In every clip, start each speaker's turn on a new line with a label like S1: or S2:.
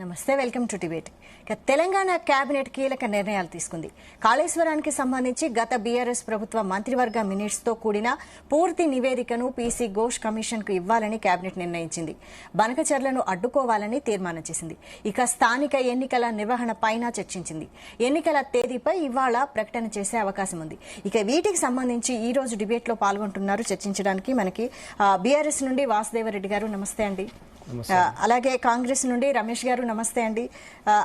S1: నమస్తే, welcome to debate. Telangana cabinet కీలక నిర్ణయాలు తీసుకుంది. కాళేశ్వరానికి సంబంధించి గత బీఆర్ఎస్ ప్రభుత్వ మంత్రివర్గ మినిట్స్ తో కూడిన పూర్తి నివేదికను పీసీ ఘోష్ కమిషన్ కు ఇవ్వాలని కేబినెట్ నిర్ణయించింది. బనకచర్లను అడ్డుకోవాలని తీర్మానం చేసింది. ఇక స్థానిక ఎన్నికల నిర్వహణ పైన చర్చించింది. ఎన్నికల తేదీపై ఇవాళ ప్రకటన చేసే అవకాశం ఉంది. ఇక వీటికి సంబంధించి ఈ రోజు డిబేట్ లో పాల్గొంటున్నారు చర్చించడానికి మనకి బీఆర్ఎస్ నుండి వాసుదేవరెడ్డి గారు, నమస్తే అండి. అలాగే కాంగ్రెస్ నుండి రమేష్ గారు, నమస్తే అండి.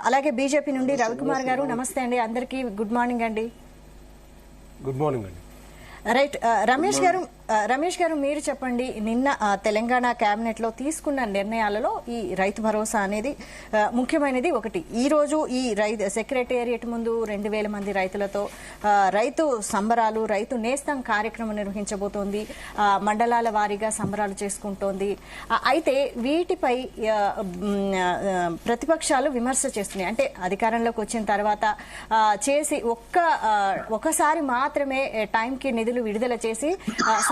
S1: అలాగే బీజేపీ నుండి రవికుమార్ గారు, నమస్తే అండి. అందరికీ గుడ్ మార్నింగ్ అండి.
S2: గుడ్ మార్నింగ్ అండి.
S1: రైట్, రమేష్ గారు మీరు చెప్పండి. నిన్న తెలంగాణ కేబినెట్ లో తీసుకున్న నిర్ణయాలలో ఈ రైతు భరోసా అనేది ముఖ్యమైనది ఒకటి. ఈ రోజు ఈ సెక్రటేరియట్ ముందు 2000 మంది రైతులతో రైతు సంబరాలు, రైతు నేస్తం కార్యక్రమం నిర్వహించబోతోంది. మండలాల వారీగా సంబరాలు చేసుకుంటోంది. అయితే వీటిపై ప్రతిపక్షాలు విమర్శ చేస్తున్నాయి. అంటే అధికారంలోకి వచ్చిన తర్వాత చేసి ఒక్కసారి మాత్రమే టైంకి నిధులు విడుదల చేసి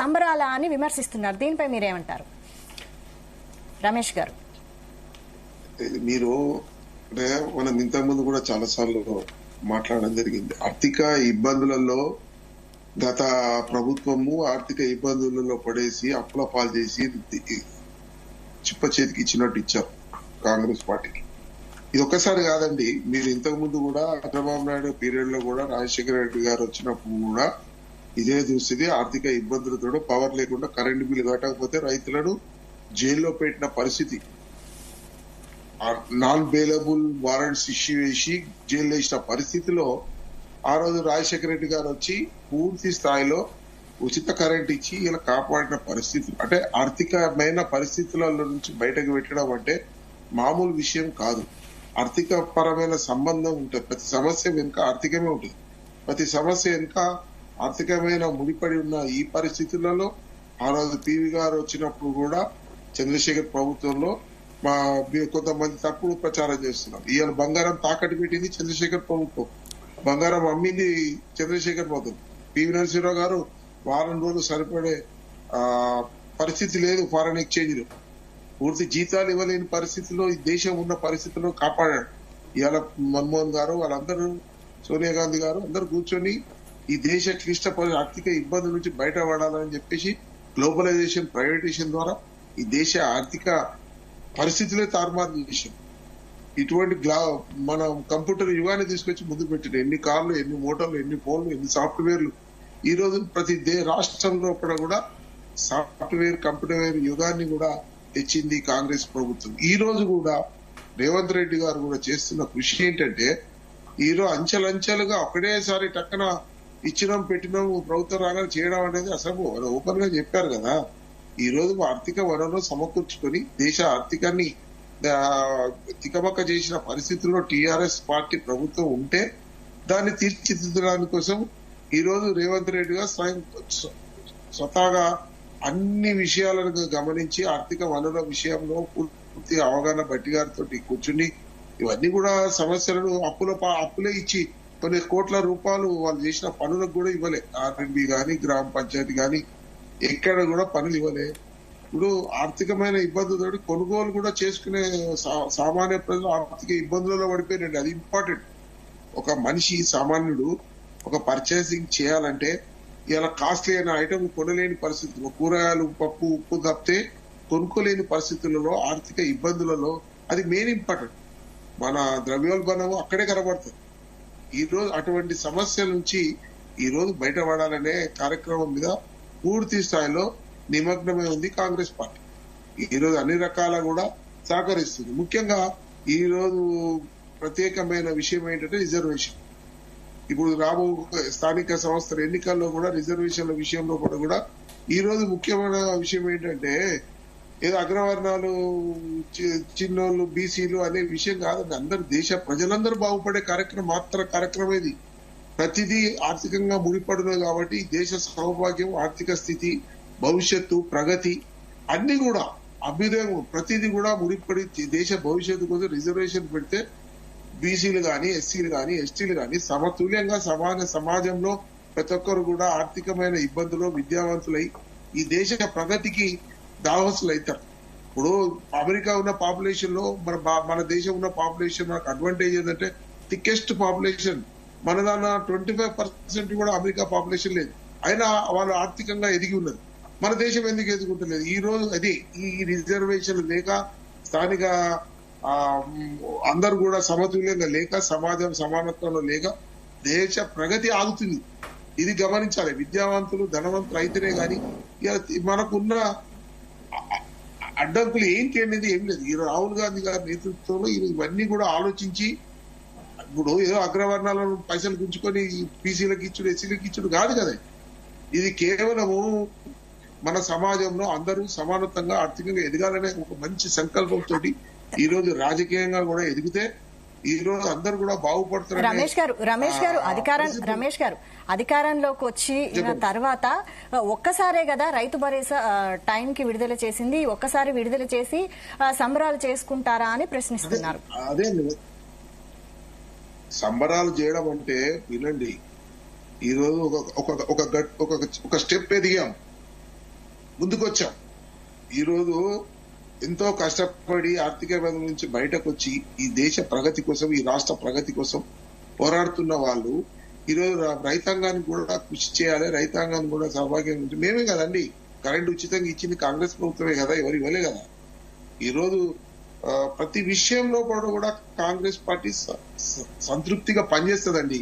S1: సంబరాల అని విమర్శిస్తున్నారు. దీనిపై మీరేమంటారు రమేష్ గారు?
S3: మీరు మనం ఇంతకుముందు కూడా చాలా సార్లు మాట్లాడడం జరిగింది. ఆర్థిక ఇబ్బందులలో గత ప్రభుత్వము ఆర్థిక ఇబ్బందులలో పడేసి అప్పుల పాలు చేసి చిప్ప చేతికి ఇచ్చినట్టు ఇచ్చారు కాంగ్రెస్ పార్టీకి. ఇది ఒక్కసారి కాదండి. మీరు ఇంతకు ముందు కూడా చంద్రబాబు నాయుడు పీరియడ్ లో కూడా రాజశేఖర రెడ్డి గారు వచ్చినప్పుడు కూడా ఇదే చూస్తుంది. ఆర్థిక ఇబ్బందులతో పవర్ లేకుండా కరెంటు బిల్లు కట్టకపోతే రైతులను జైల్లో పెట్టిన పరిస్థితి, నాన్ బెయిలబుల్ వారెంట్స్ ఇష్యూ చేసి జైల్లో వేసిన పరిస్థితిలో ఆ రోజు రాజశేఖర రెడ్డి గారు వచ్చి పూర్తి స్థాయిలో ఉచిత కరెంట్ ఇచ్చి ఇలా కాపాడిన పరిస్థితులు. అంటే ఆర్థికమైన పరిస్థితుల నుంచి బయటకు పెట్టడం అంటే మామూలు విషయం కాదు. ఆర్థిక పరమైన సంబంధం ఉంటుంది. ప్రతి సమస్య వెనుక ఆర్థికమే ఉంటుంది. ప్రతి సమస్య వెనుక ఆర్థికమైన ముడిపడి ఉన్న ఈ పరిస్థితులలో ఆ రోజు పివి గారు వచ్చినప్పుడు కూడా చంద్రశేఖర్ ప్రభుత్వంలో కొంతమంది తప్పుడు ప్రచారం చేస్తున్నారు. ఇవాళ బంగారం తాకట్టు పెట్టింది చంద్రశేఖర్ ప్రభుత్వం, బంగారం అమ్మింది చంద్రశేఖర్ ప్రభుత్వం. పివి నరసింహరావు గారు వారం రోజులు సరిపడే పరిస్థితి లేదు. ఫారెన్ ఎక్స్చేంజ్ లో పూర్తి జీతాలు ఇవ్వలేని పరిస్థితిలో ఈ దేశం ఉన్న పరిస్థితుల్లో కాపాడాడు. ఇవాళ మన్మోహన్ గారు వాళ్ళందరూ, సోనియా గాంధీ గారు అందరూ కూర్చొని ఈ దేశ క్లిష్ట ఆర్థిక ఇబ్బందుల నుంచి బయటపడాలని చెప్పేసి గ్లోబలైజేషన్, ప్రైవేటైజేషన్ ద్వారా ఈ దేశ ఆర్థిక పరిస్థితులే తారుమారు చేశాం. ఇటువంటి మనం కంప్యూటర్ యుగాన్ని తీసుకొచ్చి ముందు పెట్టిన ఎన్ని కార్లు, ఎన్ని మోటార్లు, ఎన్ని ఫోన్లు, ఎన్ని సాఫ్ట్వేర్లు. ఈ రోజు ప్రతి రాష్ట్రంలో కూడా సాఫ్ట్వేర్, కంప్యూటర్ యుగాన్ని కూడా తెచ్చింది కాంగ్రెస్ ప్రభుత్వం. ఈ రోజు కూడా రేవంత్ రెడ్డి గారు కూడా చేస్తున్న కృషి ఏంటంటే ఈ రోజు అంచెలంచెలుగా ఒకటేసారి టక్కన ఇచ్చినాం పెట్టినాం ప్రభుత్వం రాగానే చేయడం అనేది అసలు ఓపెన్ గా చెప్పారు కదా. ఈ రోజు ఆర్థిక వనరులు సమకూర్చుకొని దేశ ఆర్థికాన్ని తికమక్క చేసిన పరిస్థితుల్లో టీఆర్ఎస్ పార్టీ ప్రభుత్వం ఉంటే దాన్ని తీర్చిదిద్దడానికి కోసం ఈ రోజు రేవంత్ రెడ్డి గారు స్వతహాగా అన్ని విషయాలను గమనించి ఆర్థిక వనరుల విషయంలో పూర్తి అవగాహన బట్టి గారితో కూర్చుని ఇవన్నీ కూడా సమస్యలను అప్పులే ఇచ్చి కొన్ని కోట్ల రూపాయలు వాళ్ళు చేసిన పనులకు కూడా ఇవ్వలే. ఆర్ఎండ్బి గాని, గ్రామ పంచాయతీ గాని ఎక్కడ కూడా పనులు ఇవ్వలే. ఇప్పుడు ఆర్థికమైన ఇబ్బందులతో కొనుగోలు కూడా చేసుకునే సామాన్య ప్రజలు ఆర్థిక ఇబ్బందులలో పడిపోయినండి. అది ఇంపార్టెంట్. ఒక మనిషి సామాన్యుడు ఒక పర్చేసింగ్ చేయాలంటే ఇలా కాస్ట్లీ అయిన ఐటమ్ కొనలేని పరిస్థితుల్లో, కూరగాయలు, పప్పు, ఉప్పు తప్పితే కొనుక్కోలేని పరిస్థితులలో, ఆర్థిక ఇబ్బందులలో అది మెయిన్ ఇంపార్టెంట్. మన ద్రవ్యోల్బణము అక్కడే కనబడుతుంది. ఈ రోజు అటువంటి సమస్యల నుంచి ఈ రోజు బయటపడాలనే కార్యక్రమం మీద పూర్తి స్థాయిలో నిమగ్నమై ఉంది కాంగ్రెస్ పార్టీ. ఈ రోజు అన్ని రకాల కూడా సహకరిస్తుంది. ముఖ్యంగా ఈ రోజు ప్రత్యేకమైన విషయం ఏంటంటే రిజర్వేషన్. ఇప్పుడు రాబో స్థానిక సంస్థల ఎన్నికల్లో కూడా రిజర్వేషన్ల విషయంలో కూడా ఈ రోజు ముఖ్యమైన విషయం ఏంటంటే ఏదో అగ్రవర్ణాలు, చిన్నోళ్ళు, బీసీలు అనే విషయం కాదండి. అందరు దేశ ప్రజలందరూ బాగుపడే కార్యక్రమం ఇది. ప్రతిదీ ఆర్థికంగా ముడిపడినది కాబట్టి దేశ సౌభాగ్యం, ఆర్థిక స్థితి, భవిష్యత్తు, ప్రగతి అన్ని కూడా అభ్యుదయం ప్రతిదీ కూడా ముడిపడి దేశ భవిష్యత్తు కోసం రిజర్వేషన్ పెడితే బీసీలు గాని, ఎస్సీలు గాని, ఎస్టీలు గాని సమతుల్యంగా సమాజంలో ప్రతి ఒక్కరు కూడా ఆర్థికమైన ఇబ్బందులు, విద్యావంతులై ఈ దేశ ప్రగతికి దావసులు అవుతారు. ఇప్పుడు అమెరికా ఉన్న పాపులేషన్ లో మన దేశం ఉన్న పాపులేషన్ మనకు అడ్వాంటేజ్ ఏంటంటే థిక్కెస్ట్ పాపులేషన్. మన దాని 25% కూడా అమెరికా పాపులేషన్ లేదు, అయినా వాళ్ళు ఆర్థికంగా ఎదిగి ఉన్నారు. మన దేశం ఎందుకు ఎదుగుంటలేదు? ఈ రోజు అది ఈ రిజర్వేషన్ లేక, స్థానిక అందరు కూడా సమతుల్యంగా లేక, సమాజం సమానత్వంలో లేక దేశ ప్రగతి ఆగుతుంది. ఇది గమనించాలి. విద్యావంతులు ధనవంతులు అయితేనే గాని మనకున్న అడ్డంకులు ఏంటి అనేది ఏం లేదు. ఈ రాహుల్ గాంధీ గారి నేతృత్వంలో ఇవన్నీ కూడా ఆలోచించి, ఇప్పుడు ఏదో అగ్రవర్ణాలను పైసలు గుంజుకొని బీసీలకు ఇచ్చుడు, ఎస్సీలకు ఇచ్చుడు కాదు కదా. ఇది కేవలము మన సమాజంలో అందరూ సమానత్వంగా ఆర్థికంగా ఎదగాలనే ఒక మంచి సంకల్పంతో ఈ రోజు రాజకీయంగా కూడా ఎదిగితే ఈ రోజు అందరూ కూడా బాగుపడుతున్నారు.
S1: రమేష్ గారు అధికారంలోకి వచ్చిన తర్వాత ఒక్కసారే కదా రైతు భరోసా టైంకి విడుదల చేసింది, ఒక్కసారి విడుదల చేసి సంబరాలు చేసుకుంటారా అని ప్రశ్నిస్తున్నారు.
S3: అదే సంబరాలు చేయడం అంటే వినండి, ఈ రోజు ఒక స్టెప్ ఎదిగాం, ముందుకొచ్చాం. ఈ రోజు ఎంతో కష్టపడి ఆర్థిక ఇబ్బందుల నుంచి బయటకు వచ్చి ఈ దేశ ప్రగతి కోసం, ఈ రాష్ట్ర ప్రగతి కోసం పోరాడుతున్న వాళ్ళు ఈ రోజు రైతాంగాన్ని కూడా కృషి చేయాలి, రైతాంగాన్ని కూడా సౌభాగ్యం ఉంటుంది. మేమే కదండి కరెంట్ ఉచితంగా ఇచ్చింది, కాంగ్రెస్ ప్రభుత్వమే కదా, ఎవరు ఇవ్వలే కదా. ఈ రోజు ప్రతి విషయంలో కూడా కాంగ్రెస్ పార్టీ సంతృప్తిగా పనిచేస్తుందండి.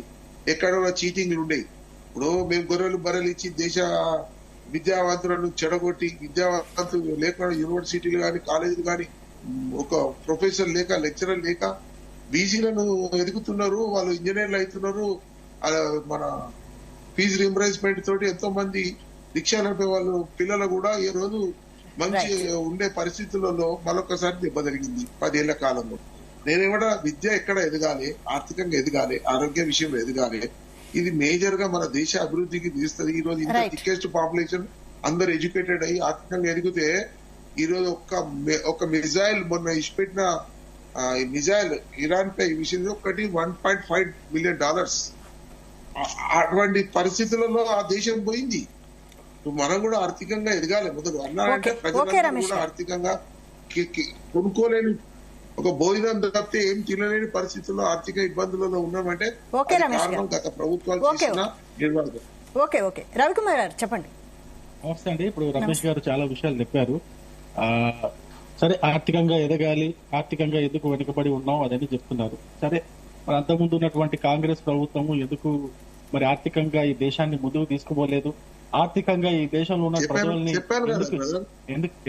S3: ఎక్కడ కూడా చీటింగ్లు ఉండేవి. ఇప్పుడు మేము గొర్రెలు బర్రెలు ఇచ్చి దేశ విద్యావంతులను చెడగొట్టి, విద్యావంతులు లేకుండా యూనివర్సిటీలు కానీ కాలేజీలు కానీ ఒక ప్రొఫెసర్ లేక లెక్చరర్ లేక బీసీలను ఎదుగుతున్నారు, వాళ్ళు ఇంజనీర్లు అవుతున్నారు. మన ఫీజు రింబర్స్మెంట్ తోటి ఎంతో మంది రిక్షా నడిపే వాళ్ళు పిల్లలు కూడా ఈ రోజు మంచి ఉండే పరిస్థితులలో మరొకసారి దెబ్బ జరిగింది 10 ఏళ్ల కాలంలో. నేనేమన్నా విద్య ఎక్కడ ఎదగాలి, ఆర్థికంగా ఎదగాలి, ఆరోగ్య విషయంలో ఎదగాలి. ఇది మేజర్ గా మన దేశ అభివృద్ధికి తీస్తుంది. ఈ రోజు ఇంత థిక్కెస్ట్ పాపులేషన్ అందరు ఎడ్యుకేటెడ్ అయ్యి ఆర్థికంగా ఎదిగితే ఈ రోజు ఒక మిజైల్ మొన్న ఇచ్చిపెట్టిన మిజైల్ ఇరాన్ పై విషయంలో ఒకటి $1.5 బిలియన్. అటువంటి పరిస్థితులలో ఆ దేశం పోయింది. మనం కూడా ఆర్థికంగా ఎదగాలి. మొదలు అన్నారంటే ప్రజలందరూ కూడా ఆర్థికంగా కొనుక్కోలేని ఒక భోజనం తప్పితే ఏం తినలేని పరిస్థితుల్లో ఆర్థిక ఇబ్బందులలో ఉన్నామంటే కారణం గత ప్రభుత్వాలు చేసిన నిర్వాహకం.
S1: ఓకే రవికుమార్ గారు చెప్పండి.
S4: నమస్తే అండి. ఇప్పుడు రమేష్ గారు చాలా విషయాలు చెప్పారు. సరే, ఆర్థికంగా ఎదగాలి, ఆర్థికంగా ఎందుకు వెనుకబడి ఉన్నాం అదని చెప్తున్నారు. సరే, మరి అంతకుముందు ఉన్నటువంటి కాంగ్రెస్ ప్రభుత్వము ఎందుకు మరి ఆర్థికంగా ఈ దేశాన్ని ముందుకు తీసుకుపోలేదు? ఆర్థికంగా ఈ దేశంలో ఉన్న ప్రజల్ని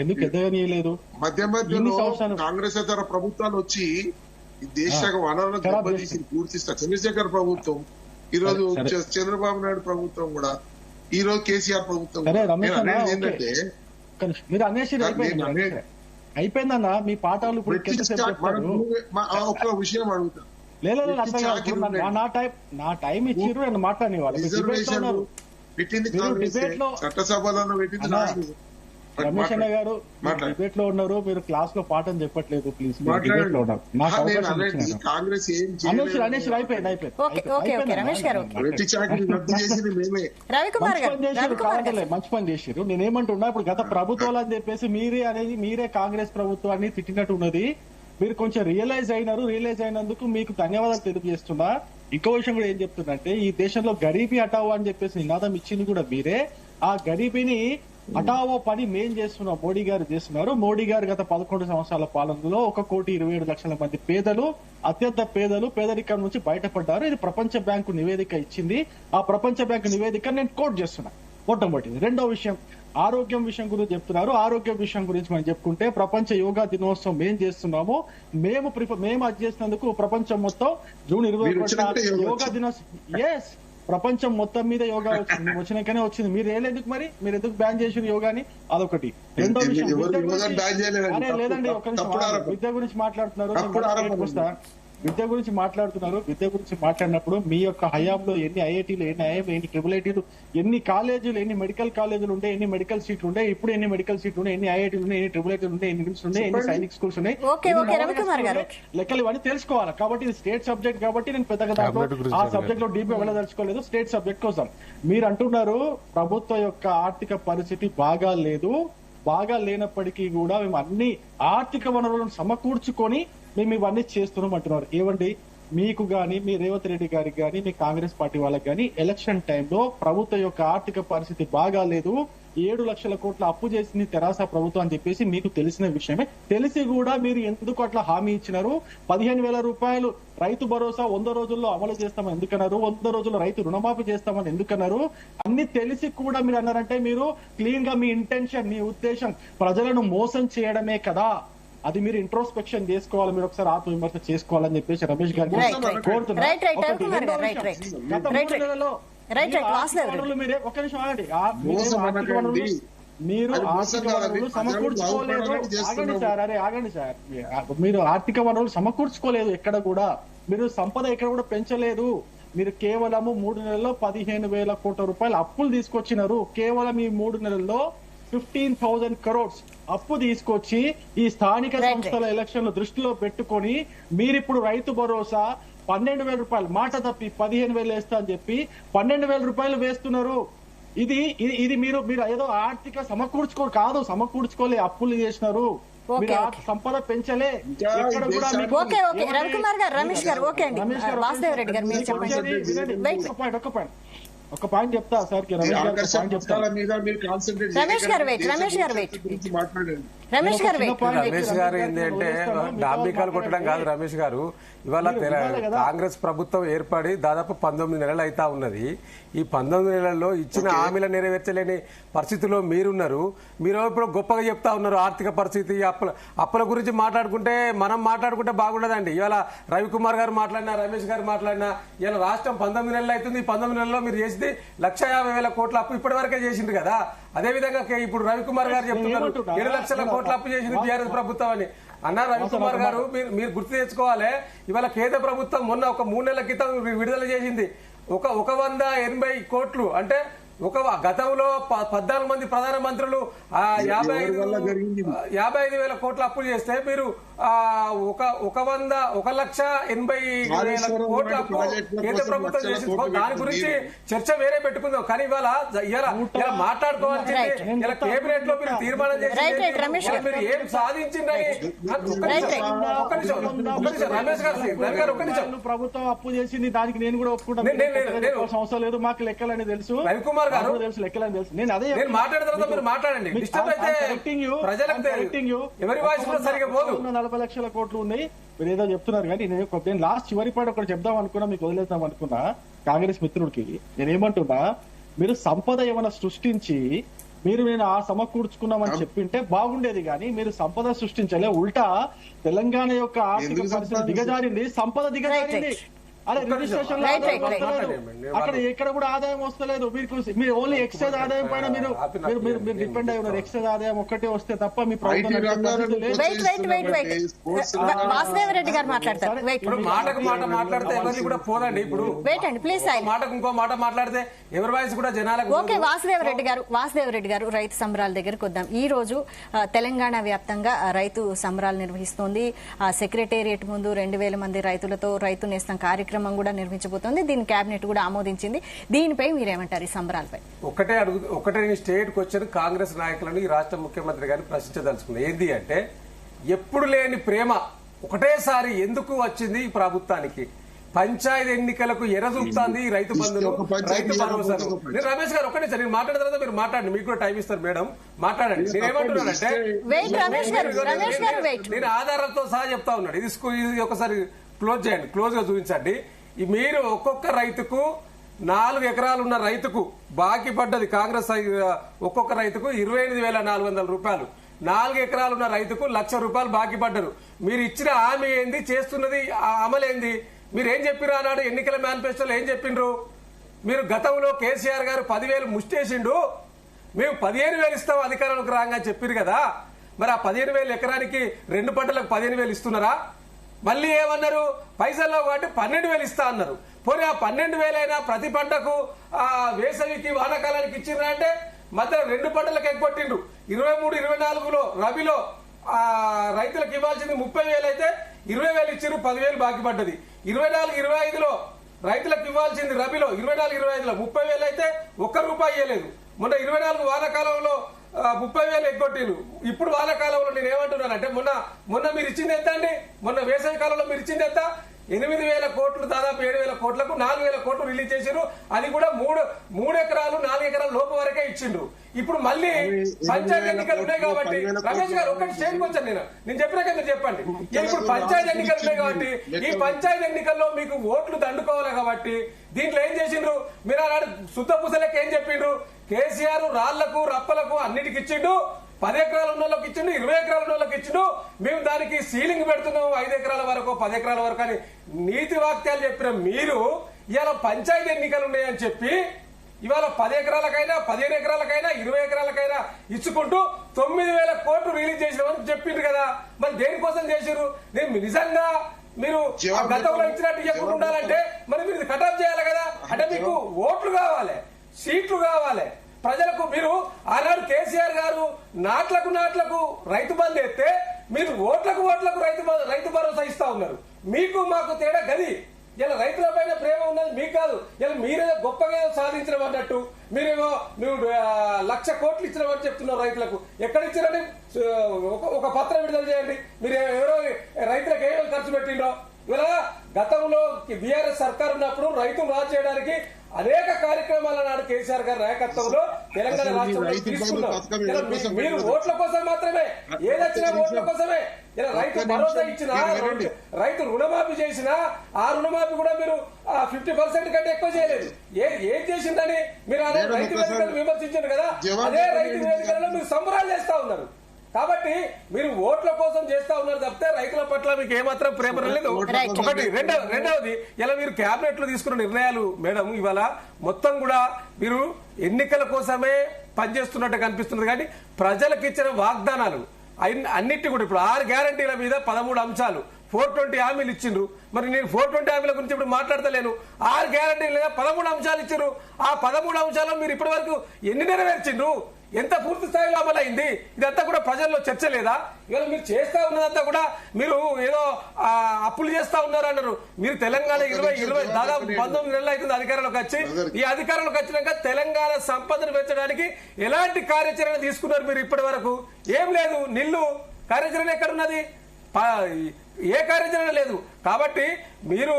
S4: ఎందుకు ఎదగనీయలేదు?
S3: మధ్య కాంగ్రెస్ ఇతర ప్రభుత్వాలు వచ్చి ఈ దేశ వనరులను దెబ్బతీసి పూర్తి చంద్రశేఖర్ ప్రభుత్వం, ఈ రోజు చంద్రబాబు నాయుడు ప్రభుత్వం కూడా, ఈ రోజు కేసీఆర్ ప్రభుత్వం ఏంటంటే
S4: మీరు అనేసి అయిపోయిందన్నా మీ పాఠాలు.
S3: ఒక విషయం అడుగుతా,
S4: లేదు నా టైం ఇచ్చిర్రు నేను మాట్లాడి వాళ్ళు
S3: పెట్టింది చట్టసభలో పెట్టింది
S4: రమేష్ అన్న గారు డిబేట్ లో ఉన్నారు, మీరు క్లాస్ లో పాఠం చెప్పట్లేదు. ప్లీజ్
S3: కాంగ్రెస్
S4: మంచి పని చేసిరు. నేనేమంటున్నా, ఇప్పుడు గత ప్రభుత్వాలు అని చెప్పేసి మీరే కాంగ్రెస్ ప్రభుత్వాన్ని తిట్టినట్టు ఉన్నది. మీరు కొంచెం రియలైజ్ అయినందుకు మీకు ధన్యవాదాలు తెలియజేస్తున్నా. ఇంకో విషయం కూడా ఏం చెప్తున్నంటే, ఈ దేశంలో గరీబీ హటావో అని చెప్పేసి నినాదం ఇచ్చింది కూడా మీరే. ఆ గరీబీని హటావో పని మేం చేస్తున్నాం, మోడీ గారు చేస్తున్నారు. మోడీ గారు గత 11 సంవత్సరాల పాలనలో 1,27,00,000 మంది పేదలు, అత్యంత పేదలు పేదరికం నుంచి బయటపడ్డారు. ఇది ప్రపంచ బ్యాంకు నివేదిక ఇచ్చింది. ఆ ప్రపంచ బ్యాంకు నివేదిక నేను కోట్ చేస్తున్నా. మొట్టమొదటి. రెండో విషయం, ఆరోగ్యం విషయం గురించి చెప్తున్నారు. ఆరోగ్యం విషయం గురించి మనం చెప్పుకుంటే, ప్రపంచ యోగా దినోత్సవం మేం చేస్తున్నాము. మేము అది చేసినందుకు ప్రపంచం మొత్తం జూన్ 21 యోగా దినోత్సవం. ఎస్, ప్రపంచం మొత్తం మీద యోగా వచ్చినాకనే వచ్చింది. మీరు ఎందుకు మీరు ఎందుకు బ్యాన్ చేసిన యోగాని? అదొకటి. రెండో విషయం, లేదండి ఒక్క నిమిషం, విద్య గురించి మాట్లాడుతున్నారు. విద్య గురించి మాట్లాడినప్పుడు మీ యొక్క హయాంలో ఎన్ని ఐఐటీలు, ఎన్ని ట్రిపుల్ ఐటీలు, ఎన్ని కాలేజీలు, ఎన్ని మెడికల్ కాలేజీలు ఉండే, ఎన్ని మెడికల్ సీట్లు ఉండే, ఇప్పుడు ఎన్ని మెడికల్ సీట్లు ఉన్నాయి, ఎన్ని ఐఐటీలు ఉన్నాయి, ఎన్ని ట్రిపుల్ ఐటీలు ఉన్నాయి, ఎన్ని నిమ్స్ ఉన్నాయి, ఎన్ని సైనిక్ స్కూల్స్ ఉన్నాయి, లెక్కలు ఇవన్నీ తెలుసుకోవాలి. కాబట్టి ఇది స్టేట్ సబ్జెక్ట్ కాబట్టి నేను పెద్దగా ఆ సబ్జెక్ట్ లో డీప్ వెళ్ళదలుచుకోలేదు. స్టేట్ సబ్జెక్ట్ కోసం మీరు అంటున్నారు ప్రభుత్వం యొక్క ఆర్థిక పరిస్థితి బాగా లేదు, బాగా లేనప్పటికీ కూడా మేము అన్ని ఆర్థిక వనరులను సమకూర్చుకొని మేము ఇవన్నీ చేస్తున్నాం అంటున్నారు. ఏమండి, మీకు గాని, మీ రేవంత్ రెడ్డి గారికి గాని, మీ కాంగ్రెస్ పార్టీ వాళ్ళకి గాని ఎలక్షన్ టైంలో ప్రభుత్వం యొక్క ఆర్థిక పరిస్థితి బాగా లేదు, 7 లక్షల కోట్ల అప్పు చేసింది తెరాస ప్రభుత్వం అని చెప్పేసి మీకు తెలిసిన విషయమే. తెలిసి కూడా మీరు ఎందుకు అట్లా హామీ ఇచ్చినారు? 15,000 రూపాయలు రైతు భరోసా 100 రోజుల్లో అమలు చేస్తామని ఎందుకన్నారు? 100 రోజుల్లో రైతు రుణమాఫీ చేస్తామని ఎందుకన్నారు? అన్ని తెలిసి కూడా మీరు అన్నారంటే మీరు క్లీన్ గా మీ ఇంటెన్షన్, మీ ఉద్దేశం ప్రజలను మోసం చేయడమే కదా. అది మీరు ఇంట్రోస్పెక్షన్ చేసుకోవాలి, మీరు ఒకసారి ఆత్మవిమర్శ చేసుకోవాలని చెప్పేసి రమేష్ గారిని కోరుతున్నారు. మీరు ఆర్థిక వనరులు సమకూర్చుకోలేదు. ఆగండి సార్, మీరు ఆర్థిక వనరులు సమకూర్చుకోలేదు. ఎక్కడ కూడా మీరు సంపద ఎక్కడ కూడా పెంచలేదు. మీరు కేవలము 3 నెలల్లో 15,000 కోట్ల రూపాయలు అప్పులు తీసుకొచ్చినారు. కేవలం ఈ 3 నెలల్లో 15,000 crores అప్పు తీసుకొచ్చి ఈ స్థానిక సంస్థల ఎలక్షన్లు దృష్టిలో పెట్టుకొని మీరిప్పుడు రైతు భరోసా 12,000 రూపాయలు మాట తప్పి 15,000 వేస్తా అని చెప్పి 12,000 రూపాయలు వేస్తున్నారు. ఇది మీరు ఏదో ఆర్థిక సమకూర్చుకోలే, అప్పులు చేసినారు. మీరు సంపద పెంచలే. ఎక్కడ కూడా
S1: రవికుమార్ గారు, రమేష్ గారు, ఓకే అండి, వాసుదేవ్ రెడ్డి గారు మీరు చెప్పండి.
S4: ఒక పాయింట్ చెప్తా సార్, రమేష్
S2: గారు ఏంటంటే డాంబికాలు కొట్టడం కాదు. రమేష్ గారు, ఇవాళ కాంగ్రెస్ ప్రభుత్వం ఏర్పడి దాదాపు 19 నెలలు అయితా ఉన్నది. ఈ 19 నెలల్లో ఇచ్చిన హామీలను నెరవేర్చలేని పరిస్థితిలో మీరున్నారు. మీరు ఇప్పుడు గొప్పగా చెప్తా ఉన్నారు ఆర్థిక పరిస్థితి, అప్పుల గురించి మాట్లాడుకుంటే మనం మాట్లాడుకుంటే బాగుండదండి. ఇవాళ రవికుమార్ గారు మాట్లాడినా, రమేష్ గారు మాట్లాడినా, ఇలా రాష్ట్రం 19 నెలలు అవుతుంది. 19 నెలల్లో మీరు చేసింది 150,000 కోట్ల అప్పు ఇప్పటి వరకే చేసిండ్రు కదా. అదేవిధంగా ఇప్పుడు రవికుమార్ గారు చెప్తున్నారు 7 లక్షల కోట్ల అప్పు చేసింది టీఆర్ఎస్ ప్రభుత్వం అని. అన్న రవికుమార్ గారు, మీరు గుర్తు తెచ్చుకోవాలి, ఇవాళ కేంద్ర ప్రభుత్వం మొన్న ఒక 3 నెలల క్రితం విడుదల చేసింది 180 కోట్లు. అంటే గతంలో 14 మంది ప్రధానమంత్రులు 55,000 కోట్ల అప్పులు చేస్తే మీరు 1,80,000 కోట్ల అప్పు కేంద్ర ప్రభుత్వం చేసింది. దాని గురించి చర్చ వేరే పెట్టుకుందాం. కానీ ఇవాళ మాట్లాడుకోవాల్సింది కేబినెట్ లో మీరు తీర్మానం చేసి మీరు ఏం సాధించిందని. రమేష్ గారు ఒక్క నిమిషం.
S4: ప్రభుత్వం అప్పు చేసింది, దానికి నేను కూడా ఒప్పుకుంటాను. అవసరం లేదు, మాకు లెక్కలని తెలుసు.
S2: రవికుమార్ గారు
S4: తెలుసు, లెక్కలని తెలుసు. నేను అదే
S2: మాట్లాడిన తర్వాత మీరు మాట్లాడండి. డిస్టర్బ్ అయితే ఎవరి వాయిస్ కూడా సరిగా పోదు.
S4: 40 లక్షల కోట్లు ఉన్నాయి, మీరు ఏదో చెప్తున్నారు. కానీ నేను లాస్ట్ చివరి పాటు ఒకటి చెప్దాం అనుకున్నా, మీకు వదిలేద్దాం అనుకున్నా. కాంగ్రెస్ మిత్రుడికి నేనేమంటున్నా, మీరు సంపద ఏమైనా సృష్టించి నేను ఆ సమకూర్చుకున్నామని చెప్పింటే బాగుండేది. కానీ మీరు సంపద సృష్టించలే, ఉల్టా తెలంగాణ యొక్క ఆర్థిక పరిస్థితి దిగజారింది, సంపద దిగజారింది. అదే రిజిస్ట్రేషన్ అక్కడ ఎక్కడ కూడా ఆదాయం వస్తలేదు. మీరు ఓన్లీ ఎక్సైజ్ ఆదాయం పైన మీరు డిపెండ్ అయి ఉన్నారు. ఎక్సైజ్ ఆదాయం ఒక్కటే వస్తే తప్ప మీ ప్రభుత్వం
S1: వాసుదేవ్ రెడ్డి గారు మాట్లాడతారు.
S2: మాటకు మాట మాట్లాడితే ఎవరిని కూడా పోదండి. ఇప్పుడు మాటకు ఇంకో మాట మాట్లాడితే ఎవరి వాయిస్ కూడా జనాలకు.
S1: ఓకే, వాసుదేవ్ రెడ్డి గారు రైతు సంబరాల దగ్గరకు వద్దాం. ఈ రోజు తెలంగాణ వ్యాప్తంగా రైతు సంబరాలు నిర్వహిస్తోంది. సెక్రటేరియట్ ముందు 2,000 మంది రైతులతో రైతు నేస్తం కార్యక్రమం కూడా నిర్మించబోతోంది. దీని కేబినెట్ కూడా ఆమోదించింది. దీనిపై మీరేమంటారు ఈ సంబరాలపై?
S2: ఒకటే స్టేట్ కి వచ్చిన కాంగ్రెస్ నాయకులను ఈ రాష్ట్ర ముఖ్యమంత్రి గారిని ప్రశ్నించదలుచుకున్నారు. ఏంది అంటే, ఎప్పుడు లేని ప్రేమ ఒకటేసారి ఎందుకు వచ్చింది ఈ ప్రభుత్వానికి? పంచాయతీ ఎన్నికలకు ఎర్రజూపుతాంది రైతు బంధులు, రైతు భరోసాలు. నేను రమేష్ గారు ఒక్కటే సార్, నేను మాట్లాడిన తర్వాత మీరు మాట్లాడండి, మీకు కూడా టైం ఇస్తారు మేడం, మాట్లాడండి. నేనేమంటున్నానంటే, నేను ఆధారాలతో సహా చెప్తా ఉన్నాడు. ఇది ఒకసారి క్లోజ్ చేయండి, క్లోజ్ గా చూపించండి. మీరు ఒక్కొక్క రైతుకు 4 ఎకరాలు ఉన్న రైతుకు బాకీ పడ్డది కాంగ్రెస్ ఒక్కొక్క రైతుకు 28,400 రూపాయలు. 4 ఎకరాలు ఉన్న రైతుకు 1,00,000 రూపాయలు బాకీ పడ్డారు. మీరు ఇచ్చిన హామీ ఏంది, చేస్తున్నది అమలేంది? మీరు ఏం చెప్పిర్రు ఆనాడు ఎన్నికల మేనిఫెస్టోలో? ఏం చెప్పిండ్రు మీరు? గతంలో కేసీఆర్ గారు 10,000 ముష్టేసిండు, మేము 15,000 ఇస్తాం అధికారంలోకి రాగా చెప్పారు కదా. మరి ఆ 15,000 ఎకరానికి 2 పంటలకు 15,000 ఇస్తున్నారా? మళ్ళీ ఏమన్నారు, పైసల్లో కాబట్టి 12,000 ఇస్తా అన్నారు. పోనీ ఆ 12,000 అయినా ప్రతి పంటకు వేసవికి వానాకాలానికి ఇచ్చిండ్రా అంటే మధ్య 2 పంటలకు ఎగ్గొట్టిండ్రు. 23, 24లో రబీలో రైతులకు ఇవ్వాల్సింది 30,000 అయితే 20,000 ఇచ్చిండ్రు, 10,000 బాకీ పడ్డది. 24, 25లో రైతులకు ఇవ్వాల్సింది రబీలో 24, 25లో 30,000 అయితే 1 రూపాయి ఇవ్వలేదు. మొన్న 24 వానాకాలంలో 30,000 ఎగ్గొట్టిరు. ఇప్పుడు వాళ్ళ కాలంలో నేను ఏమంటున్నానంటే మొన్న మీరు ఇచ్చింది ఎంత అండి? మొన్న వేసవి కాలంలో మీరు ఇచ్చింది ఎంత? 8,000 కోట్లు, దాదాపు 7,000 కోట్లకు 4,000 కోట్లు రిలీజ్ చేసిరు. అది కూడా 3 ఎకరాలు 4 ఎకరాల లోపు వరకే ఇచ్చిండ్రు. ఇప్పుడు మళ్ళీ పంచాయతీ ఎన్నికలు ఉన్నాయి కాబట్టి రమేష్ గారు ఒకటి స్టేట్కి వచ్చాను నేను చెప్పినాక మీరు చెప్పండి. ఇప్పుడు పంచాయతీ ఎన్నికలు ఉన్నాయి కాబట్టి ఈ పంచాయతీ ఎన్నికల్లో మీకు ఓట్లు దండుకోవాలి కాబట్టి దీంట్లో ఏం చేసిండ్రు? మీరు అలాంటి శుద్ధ పూసలకి ఏం చెప్పిండ్రు? కేసీఆర్ రాళ్లకు రప్పలకు అన్నిటికి ఇచ్చిండు. 10 ఎకరాలు ఉన్న వాళ్ళకి ఇచ్చిండు, 20 ఎకరాలు ఉన్న వాళ్ళకి ఇచ్చిండు. మేము దానికి సీలింగ్ పెడుతున్నాం 5 ఎకరాల వరకు 10 ఎకరాల వరకు అని నీతి వాక్యాలు చెప్పిన మీరు ఇవాళ పంచాయతీ ఎన్నికలు ఉన్నాయని చెప్పి ఇవాళ 10 ఎకరాలకైనా 15 ఎకరాలకైనా 20 ఎకరాలకైనా ఇచ్చుకుంటూ 9,000 కోట్లు రిలీజ్ చేసినామని చెప్పిండ్రు కదా. మరి దేనికోసం చేసిరు? నేను నిజంగా మీరు గతంలో ఇచ్చినట్టు చెప్పకుండా ఉండాలంటే మరి మీరు కటాఫ్ చేయాలి కదా. అంటే మీకు ఓట్లు కావాలి, సీట్లు కావాలి ప్రజలకు. మీరు ఆనాడు కేసీఆర్ గారు నాట్లకు రైతు బంధు ఎత్తే మీరు ఓట్లకు రైతు భరోసా ఇస్తా ఉన్నారు. మీకు మాకు తేడా గది. ఇలా రైతుల పైన ప్రేమ ఉన్నది మీకు కాదు. ఇలా మీరేదో గొప్పగా సాధించడం అన్నట్టు మీరేమో 1,00,000 కోట్లు ఇచ్చినామని చెప్తున్నారు రైతులకు. ఎక్కడ ఇచ్చారని ఒక పత్రం విడుదల చేయండి. మీరు ఎవరో రైతులకు ఏమేమి ఖర్చు పెట్టిండో. ఇలా గతంలో బీఆర్ఎస్ సర్కార్ ఉన్నప్పుడు రైతులు రాజు చేయడానికి అనేక కార్యక్రమాలు నాడు కేసీఆర్ గారి నాయకత్వంలో తెలంగాణ రాష్ట్రంలో తీసుకున్నాం. మీరు ఓట్ల కోసం మాత్రమే, ఏదొచ్చినా ఓట్ల కోసమే. ఇలా రైతు భరోసా ఇచ్చినా, రైతు రుణమాఫీ చేసినా ఆ రుణమాఫీ కూడా మీరు 50% కంటే ఎక్కువ చేయలేదు. ఏం చేసిందని మీరు అదే రైతు వేదికలు విమర్శించారు కదా. అదే రైతు వేదికలలో మీరు సంబరాలు చేస్తా ఉన్నారు. కాబట్టి మీరు ఓట్ల కోసం చేస్తా ఉన్నారు తప్పితే రైతుల పట్ల మీకు ఏమాత్రం ప్రేమ లేదు. ఒకటి. రెండవది ఇలా మీరు కేబినెట్ లో తీసుకున్న నిర్ణయాలు మేడం ఇవాళ మొత్తం కూడా మీరు ఎన్నికల కోసమే పనిచేస్తున్నట్టు కనిపిస్తున్నది. కానీ ప్రజలకు ఇచ్చిన వాగ్దానాలు అన్నిటి కూడా ఇప్పుడు 6 గ్యారంటీల మీద 13 అంశాలు 420 హామీలు ఇచ్చిండ్రు. మరి నేను 420 హామీల గురించి ఇప్పుడు మాట్లాడతలేను. 6 గ్యారంటీల మీద 13 అంశాలు ఇచ్చిండ్రు. ఆ 13 అంశాలు మీరు ఇప్పటి వరకు ఎన్ని నెరవేర్చిండ్రు? ఎంత పూర్తి స్థాయిలో అమలైంది? ఇదంతా కూడా ప్రజల్లో చర్చ లేదా? ఇవాళ మీరు చేస్తా ఉన్నదంతా కూడా మీరు ఏదో అప్పులు చేస్తా ఉన్నారు అన్నారు. మీరు తెలంగాణ 20 దాదాపు 19 నెలలు అవుతుంది అధికారంలోకి వచ్చి. ఈ అధికారంలోకి వచ్చినాక తెలంగాణ సంపదను పెంచడానికి ఎలాంటి కార్యాచరణ తీసుకున్నారు మీరు? ఇప్పటి వరకు ఏం లేదు. నిల్లు కార్యాచరణ ఎక్కడున్నది? ఏ కార్యాచరణ లేదు. కాబట్టి మీరు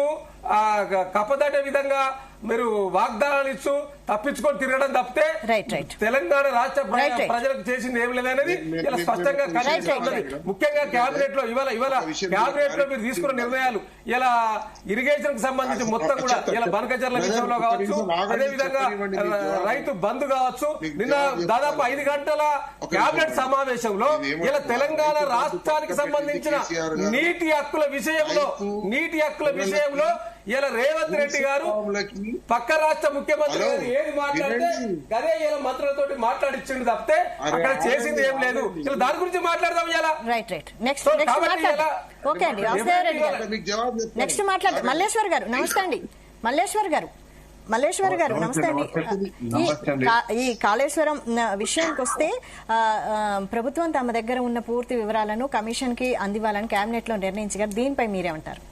S2: కప్పదట్టే విధంగా మీరు వాగ్దానాలు ఇచ్చు తప్పించుకొని తిరగడం తప్పితే తెలంగాణ రాష్ట్ర ప్రజలకు చేసింది ఏం లేదనేది ఇలా స్పష్టంగా కనిపిస్తున్నది. ముఖ్యంగా కేబినెట్ లో ఇవాళ కేబినెట్ లో మీరు తీసుకున్న నిర్ణయాలు ఇలా ఇరిగేషన్ కి సంబంధించి మొత్తం కూడా ఇలా బనకచర్ల విషయంలో కావచ్చు, అదేవిధంగా రైతు బంధు కావచ్చు. నిన్న దాదాపు 5 గంటల కేబినెట్ సమావేశంలో ఇలా తెలంగాణ రాష్ట్రానికి సంబంధించిన నీటి హక్కుల విషయంలో ఇలా రేవంత్ రెడ్డి గారు పక్క రాష్ట్ర ముఖ్యమంత్రి గారు ఏది మాట్లాడితే అదే ఇలా మంత్రులతో మాట్లాడిచ్చిండు తప్పితే అక్కడ చేసింది ఏం లేదు. ఇలా దాని గురించి మాట్లాడదాం. ఇలా
S1: నెక్స్ట్ మాట్లాడదాం. మల్లేశ్వర్ గారు నమస్తే అండి. మల్లేశ్వర్ గారు నమస్తే అండి. ఈ కాళేశ్వరం విషయానికి వస్తే ప్రభుత్వం తమ దగ్గర ఉన్న పూర్తి వివరాలను కమిషన్ కి అందివ్వాలని కేబినెట్ లో నిర్ణయించారు. దీనిపై మీరేమంటారు?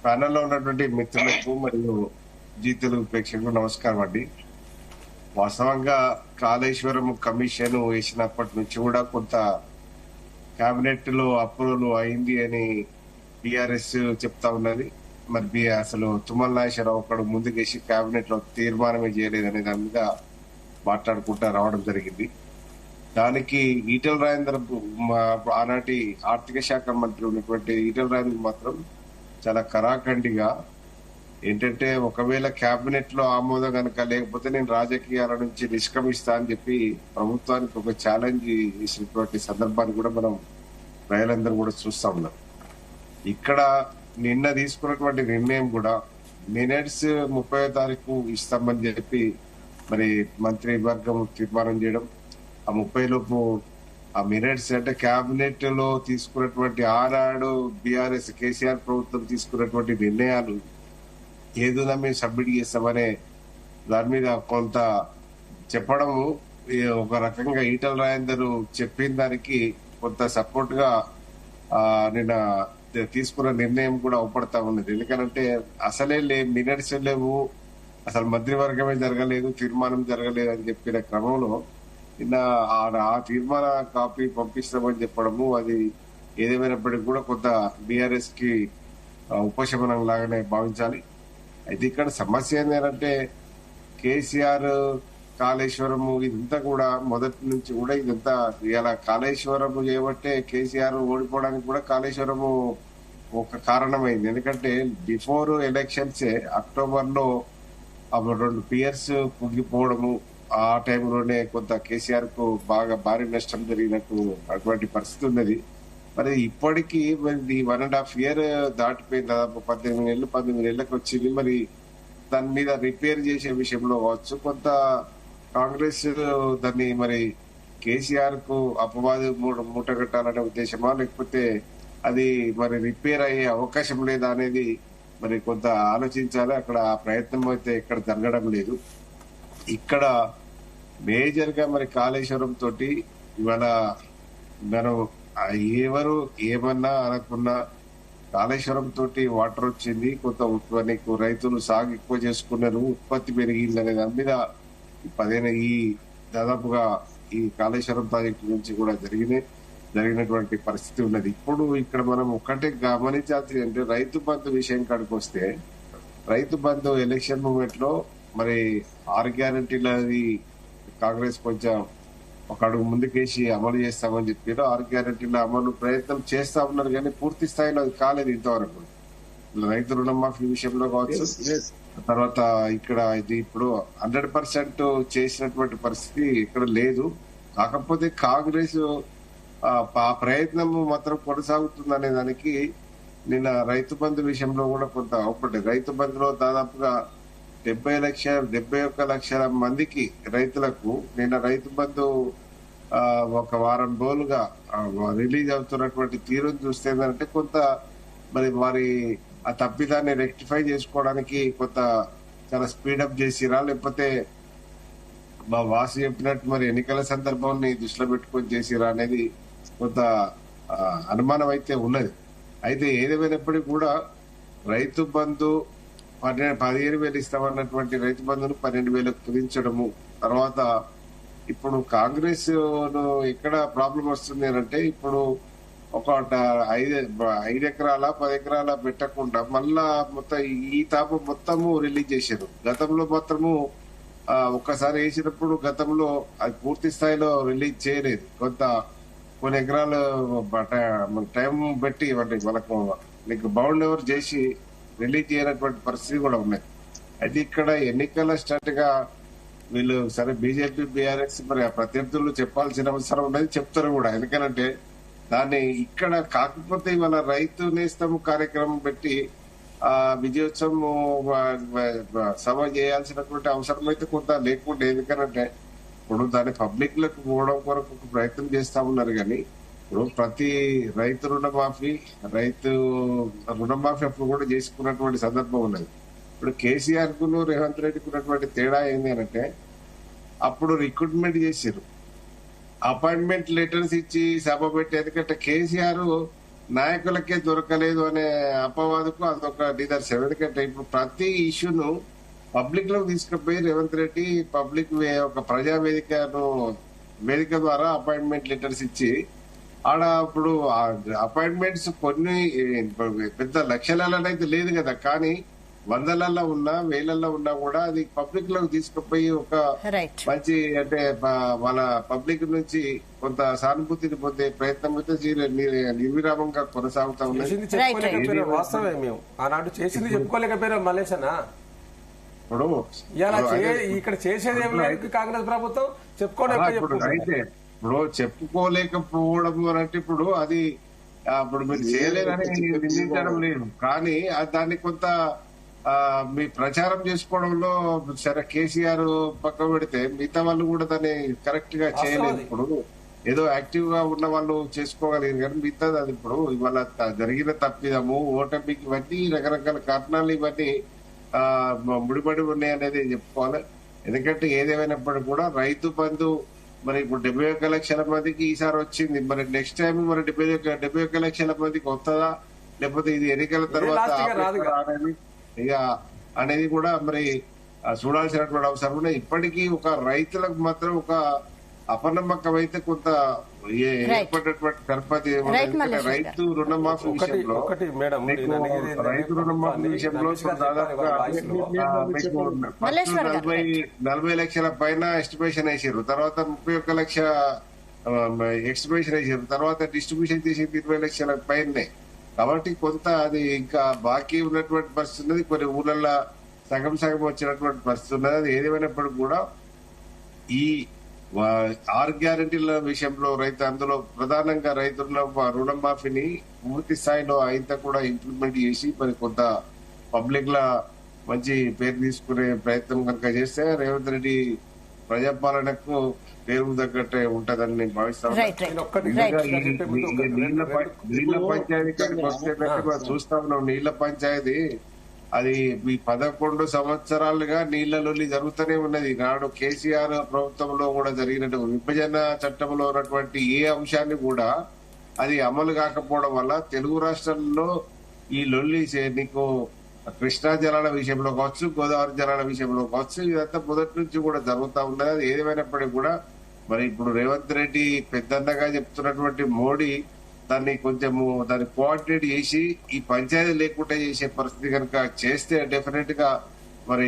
S5: ప్యానెల్లో ఉన్నటువంటి మిత్రులకు మరియు జీ తెలుగు ప్రేక్షకులకు నమస్కారం అండి. వాస్తవంగా కాళేశ్వరం కమిషన్ వేసినప్పటి నుంచి కూడా కొంత కేబినెట్ లో అప్రూవల్ అయింది అని బీఆర్ఎస్ చెప్తా ఉన్నది. మరి అసలు తుమ్మల నాగేశ్వరరావు ఒకడు ముందుకేసి కేబినెట్ లో తీర్మానమే చేయలేదనే దాని మీద మాట్లాడుకుంటా రావడం జరిగింది. దానికి ఈటెల రాజేందర్ ఆనాటి ఆర్థిక శాఖ మంత్రి ఉన్నటువంటి ఈటెల రాజేందర్ మాత్రం చాలా కరాఖండిగా ఏంటంటే ఒకవేళ కేబినెట్ లో ఆమోదం కనుక లేకపోతే నేను రాజకీయాల నుంచి నిష్క్రమిస్తా అని చెప్పి ప్రభుత్వానికి ఒక ఛాలెంజ్ ఇచ్చినటువంటి సందర్భాన్ని కూడా మనం ప్రజలందరూ కూడా చూస్తా ఉన్నాం. ఇక్కడ నిన్న తీసుకున్నటువంటి నిర్ణయం కూడా మినిట్స్ 30వ తారీఖు ఇస్తామని చెప్పి మరి మంత్రి వర్గం తీర్మానం చేయడం, ఆ 30 లోపు ఆ మినిట్స్ అంటే కేబినెట్ లో తీసుకున్నటువంటి ఆనాడు బీఆర్ఎస్ కేసీఆర్ ప్రభుత్వం తీసుకున్నటువంటి నిర్ణయాలు ఏదైనా మేము సబ్మిట్ చేస్తామనే దాని మీద కొంత చెప్పడము ఒక రకంగా ఈటెల రాజేందర్ చెప్పిన దానికి కొంత సపోర్ట్ గా నిన్న తీసుకున్న నిర్ణయం కూడా అవపడతా ఉన్నది. ఎందుకంటే అసలే మినిట్స్ లేవు, అసలు మంత్రివర్గమే జరగలేదు, తీర్మానం జరగలేదు అని చెప్పిన క్రమంలో నిన్న ఆ తీర్మాన కాపీ పంపిస్తామని చెప్పడము అది ఏదేమైనప్పటికీ కూడా కొంత బీఆర్ఎస్ కి ఉపశమనం లాగానే భావించాలి. అయితే ఇక్కడ సమస్య ఏంటంటే కేసీఆర్ కాళేశ్వరము ఇదంతా కూడా మొదటి నుంచి కూడా ఇదంతా ఇలా కాళేశ్వరము చేయబట్టే కేసీఆర్ ఓడిపోవడానికి కూడా కాళేశ్వరము ఒక కారణమైంది. ఎందుకంటే బిఫోర్ ఎలక్షన్స్ అక్టోబర్ లో 2 పియర్స్ కుంగిపోవడము, ఆ టైంలోనే కొంత కేసీఆర్ కు బాగా భారీ నష్టం జరిగినట్టు అటువంటి పరిస్థితి ఉన్నది. మరి ఇప్పటికీ మరి 1.5 year దాటిపోయింది, దాదాపు 19 నెలలకు వచ్చింది. మరి దాని మీద రిపేర్ చేసే విషయంలో కావచ్చు కొంత కాంగ్రెస్ దాన్ని మరి కేసీఆర్ కు అపవాదు మూటగట్టాలనే ఉద్దేశమా, లేకపోతే అది మరి రిపేర్ అయ్యే అవకాశం లేదా అనేది మరి కొంత ఆలోచించాలి. అక్కడ ఆ ప్రయత్నం అయితే ఎక్కడ జరగడం లేదు. ఇక్కడ మేజర్ గా మరి కాళేశ్వరం తోటి ఇవాళ మనం ఎవరు ఏమన్నా అనకున్నా కాళేశ్వరం తోటి వాటర్ వచ్చింది, కొంత నీకు రైతులు సాగు ఎక్కువ చేసుకున్నారు, ఉత్పత్తి పెరిగింది అనే దాని మీద ఈ దాదాపుగా ఈ కాళేశ్వరం ప్రాజెక్టు నుంచి కూడా జరిగినటువంటి పరిస్థితి ఉన్నది. ఇప్పుడు ఇక్కడ మనం ఒక్కటే గమనించాల్సింది అంటే రైతు బంధు విషయం కాడికి వస్తే, రైతు బంధు ఎలక్షన్ మూమెంట్ లో మరి 6 గ్యారెంటీలది కాంగ్రెస్ కొంచెం ఒక అడుగు ముందుకేసి అమలు చేస్తామని చెప్పారు. 6 గ్యారెంటీల అమలు ప్రయత్నం చేస్తా ఉన్నారు కానీ పూర్తి స్థాయిలో అది కాలేదు ఇంతవరకు. రైతు రుణమాఫీ విషయంలో కావచ్చు, తర్వాత ఇక్కడ ఇది ఇప్పుడు 100% చేసినటువంటి పరిస్థితి ఇక్కడ లేదు. కాకపోతే కాంగ్రెస్ ఆ ప్రయత్నం మాత్రం కొనసాగుతుందనే దానికి నిన్న రైతు బంధు విషయంలో కూడా కొంత అవపడ్డది. రైతు బంధులో దాదాపుగా 71 లక్షల మందికి రైతులకు నిన్న రైతు బంధు ఒక వారం రోజులుగా రిలీజ్ అవుతున్నటువంటి తీరును చూస్తే ఏంటంటే కొంత మరి వారి ఆ తప్పిదాన్ని రెక్టిఫై చేసుకోవడానికి కొంత చాలా స్పీడప్ చేసిరా, లేకపోతే మా వాసు చెప్పినట్టు మరి ఎన్నికల సందర్భాన్ని దృష్టిలో పెట్టుకొని చేసిరా అనేది కొంత అనుమానం అయితే ఉన్నది. అయితే ఏదేమైనప్పటికీ కూడా రైతు బంధు 15,000 ఇస్తామన్నటువంటి రైతు బంధును 12,000 కుదించడము, తర్వాత ఇప్పుడు కాంగ్రెస్ ఎక్కడ ప్రాబ్లం వస్తుంది అంటే ఇప్పుడు ఒక 5 ఎకరాల 10 ఎకరాల పెట్టకుండా మళ్ళా మొత్తం ఈ తాప మొత్తము రిలీజ్ చేశారు. గతంలో మాత్రము ఒక్కసారి వేసినప్పుడు గతంలో అది పూర్తి స్థాయిలో రిలీజ్ చేయలేదు. కొన్ని ఎకరాలు టైం పెట్టి వాళ్ళకు నీకు బౌండ్ ఓవర్ చేసి రిలీజ్ చేయనటువంటి పరిస్థితి కూడా ఉన్నాయి. అయితే ఇక్కడ ఎన్నికల స్టార్ట్ గా వీళ్ళు సరే బీజేపీ బీఆర్ఎస్ మరి ప్రత్యర్థులు చెప్పాల్సిన అవసరం ఉన్నది, చెప్తారు కూడా. ఎందుకంటే దాన్ని ఇక్కడ కాకపోతే ఇవాళ రైతు నేస్తము కార్యక్రమం పెట్టి విజయోత్సవం సభ చేయాల్సినటువంటి అవసరం అయితే కొంత లేకుండా. ఎందుకంటే ఇప్పుడు దాన్ని పబ్లిక్ లకు పోవడం కొరకు ప్రయత్నం చేస్తా ఉన్నారు కానీ ఇప్పుడు ప్రతి రైతు రుణమాఫీ అప్పుడు కూడా చేసుకున్నటువంటి సందర్భం ఉన్నది. ఇప్పుడు కేసీఆర్ కు రేవంత్ రెడ్డికి ఉన్నటువంటి తేడా ఏంటి అంటే అప్పుడు రిక్రూట్మెంట్ చేశారు, అపాయింట్మెంట్ లెటర్స్ ఇచ్చి సభ పెట్టి. ఎందుకంటే కేసీఆర్ నాయకులకే దొరకలేదు అనే అపవాదుకు అదొక నిదర్శనం. ఎందుకంటే ఇప్పుడు ప్రతి ఇష్యూను పబ్లిక్ లోకి తీసుకుపోయి రేవంత్ రెడ్డి పబ్లిక్ ఒక ప్రజా వేదిక ద్వారా అపాయింట్మెంట్ లెటర్స్ ఇచ్చి ఆడ ఇప్పుడు అపాయింట్మెంట్స్ కొన్ని పెద్ద లక్షలలో అయితే లేదు కదా, కానీ వందలలో ఉన్నా వేలల్లో ఉన్నా కూడా అది పబ్లిక్ లోకి తీసుకుపోయి ఒక మంచి అంటే మన పబ్లిక్ నుంచి కొంత సానుభూతిని పొందే ప్రయత్నం అయితే నిర్విరామంగా కొనసాగుతా ఉన్నది.
S2: వాస్తవమే, మేము ఆనాడు చేసింది చెప్పుకోలేకపోయారు మల్లేశనా.
S5: ఇప్పుడు
S2: ఇక్కడ చేసేది ఏం లేదు కాంగ్రెస్ ప్రభుత్వం, చెప్పుకోవడం
S5: అయితే ఇప్పుడు చెప్పుకోలేకపోవడం అంటే ఇప్పుడు అది ఇప్పుడు మీరు చేయలేదని నిందించడం లేదు, కానీ దాన్ని కొంత మీ ప్రచారం చేసుకోవడంలో సరే కేసీఆర్ పక్క పెడితే మిగతా వాళ్ళు కూడా దాన్ని కరెక్ట్ గా చేయలేదు. ఇప్పుడు ఏదో యాక్టివ్ గా ఉన్న వాళ్ళు చేసుకోగలిగారు కానీ మిగతా అది ఇప్పుడు ఇవాళ జరిగిన తప్పిదము ఓటమికి ఇవన్నీ రకరకాల కారణాలు ఇవన్నీ ముడిపడి ఉన్నాయి అనేది చెప్పుకోవాలి. ఎందుకంటే ఏదేమైనప్పటికీ కూడా రైతు బంధు మరి ఇప్పుడు 71 లక్షల మందికి ఈసారి వచ్చింది. మరి నెక్స్ట్ టైం మరి 71 లక్షల మందికి వస్తుందా, లేకపోతే ఇది ఎన్నికల తర్వాత అనేది కూడా మరి చూడాల్సినటువంటి అవసరం ఉన్నాయి. ఇప్పటికీ ఒక రైతులకు మాత్రం ఒక అపనమ్మకం అయితే కొంత ఏర్పడినటువంటి గణపతి రైతు రుణమాఫీ విషయంలో
S2: ఒకటి మేడం,
S5: మీకు
S2: నేను అనేది ఏంటంటే
S5: రైతు రుణమాఫీ విషయంలో దాదాపుగా మీకు 40 లక్షల పైన ఎస్టిమేషన్ వేసారు, తర్వాత 31 లక్ష ఎస్టిమేషన్ వేసారు, తర్వాత డిస్ట్రిబ్యూషన్ చేసింది 20 లక్షల పైనే. కాబట్టి కొంత అది ఇంకా బాకీ ఉన్నటువంటి పరిస్థితి ఉన్నది. కొన్ని ఊళ్ళల్లో సగం వచ్చినటువంటి పరిస్థితి ఉన్నది. అది ఏదేమైనప్పటికీ కూడా ఈ 6 గ్యారెంటీల విషయంలో అందులో ప్రధానంగా రైతుల రుణమాఫీని పూర్తి స్థాయిలో అయితే కూడా ఇంప్లిమెంట్ చేసి మరి కొంత పబ్లిక్ లా మంచి పేరు తీసుకునే ప్రయత్నం కనుక చేస్తే రేవంత్ రెడ్డి ప్రజాపాలనకు పేరు తగ్గట్టే ఉంటదని నేను భావిస్తాను. నీళ్ల పంచాయతీ వస్తే చూస్తా ఉన్నాం. నీళ్ల పంచాయతీ అది ఈ 11 సంవత్సరాలుగా నీళ్ల లొల్లి జరుగుతూనే ఉన్నది. నాడు కేసీఆర్ ప్రభుత్వంలో కూడా జరిగినటువంటి విభజన చట్టంలో ఉన్నటువంటి ఏ అంశాన్ని కూడా అది అమలు కాకపోవడం వల్ల తెలుగు రాష్ట్రాల్లో ఈ లొల్లి నీకు కృష్ణా జలాల విషయంలో కావచ్చు, గోదావరి జలాల విషయంలో కావచ్చు, ఇదంతా మొదటి నుంచి కూడా జరుగుతూ ఉన్నది. అది ఏదేమైనప్పటికీ కూడా మరి ఇప్పుడు రేవంత్ రెడ్డి పెద్దన్నగా చెప్తున్నటువంటి మోడీ దాన్ని కొంచెము దాన్ని కోఆర్డినేట్ చేసి ఈ పంచాయతీ లేకుండా చేసే పరిస్థితి కనుక చేస్తే డెఫినెట్ గా మరి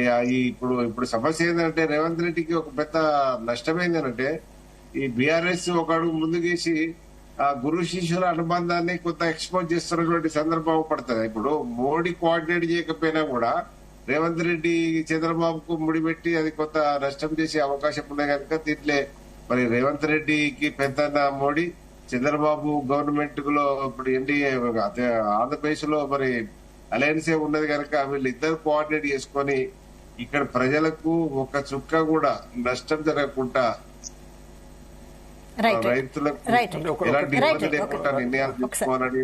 S5: ఇప్పుడు సమస్య ఏంటంటే రేవంత్ రెడ్డికి ఒక పెద్ద నష్టం ఏంటంటే ఈ బీఆర్ఎస్ ఒక అడుగు ముందుకేసి ఆ గురు శిష్యుల అనుబంధాన్ని కొంత ఎక్స్పోజ్ చేస్తున్నటువంటి సందర్భం పడుతుంది. ఇప్పుడు మోడీ కోఆర్డినేట్ చేయకపోయినా కూడా రేవంత్ రెడ్డి చంద్రబాబుకు ముడిపెట్టి అది కొంత నష్టం చేసే అవకాశం ఉన్నాయి కనుక దీంట్లో మరి రేవంత్ రెడ్డికి పెద్దన్న మోడీ, చంద్రబాబు గవర్నమెంట్ లో ఇప్పుడు ఎన్డీఏ ఆంధ్రప్రదేశ్ లో మరి అలయన్సే ఉన్నది కనుక వీళ్ళిద్దరు కోఆర్డినేట్ చేసుకొని ఇక్కడ ప్రజలకు ఒక చుక్క కూడా నష్టం జరగకుండా రైతులకు ఎలాంటి ఇబ్బంది లేకుండా నిర్ణయాలు తీసుకోవాలని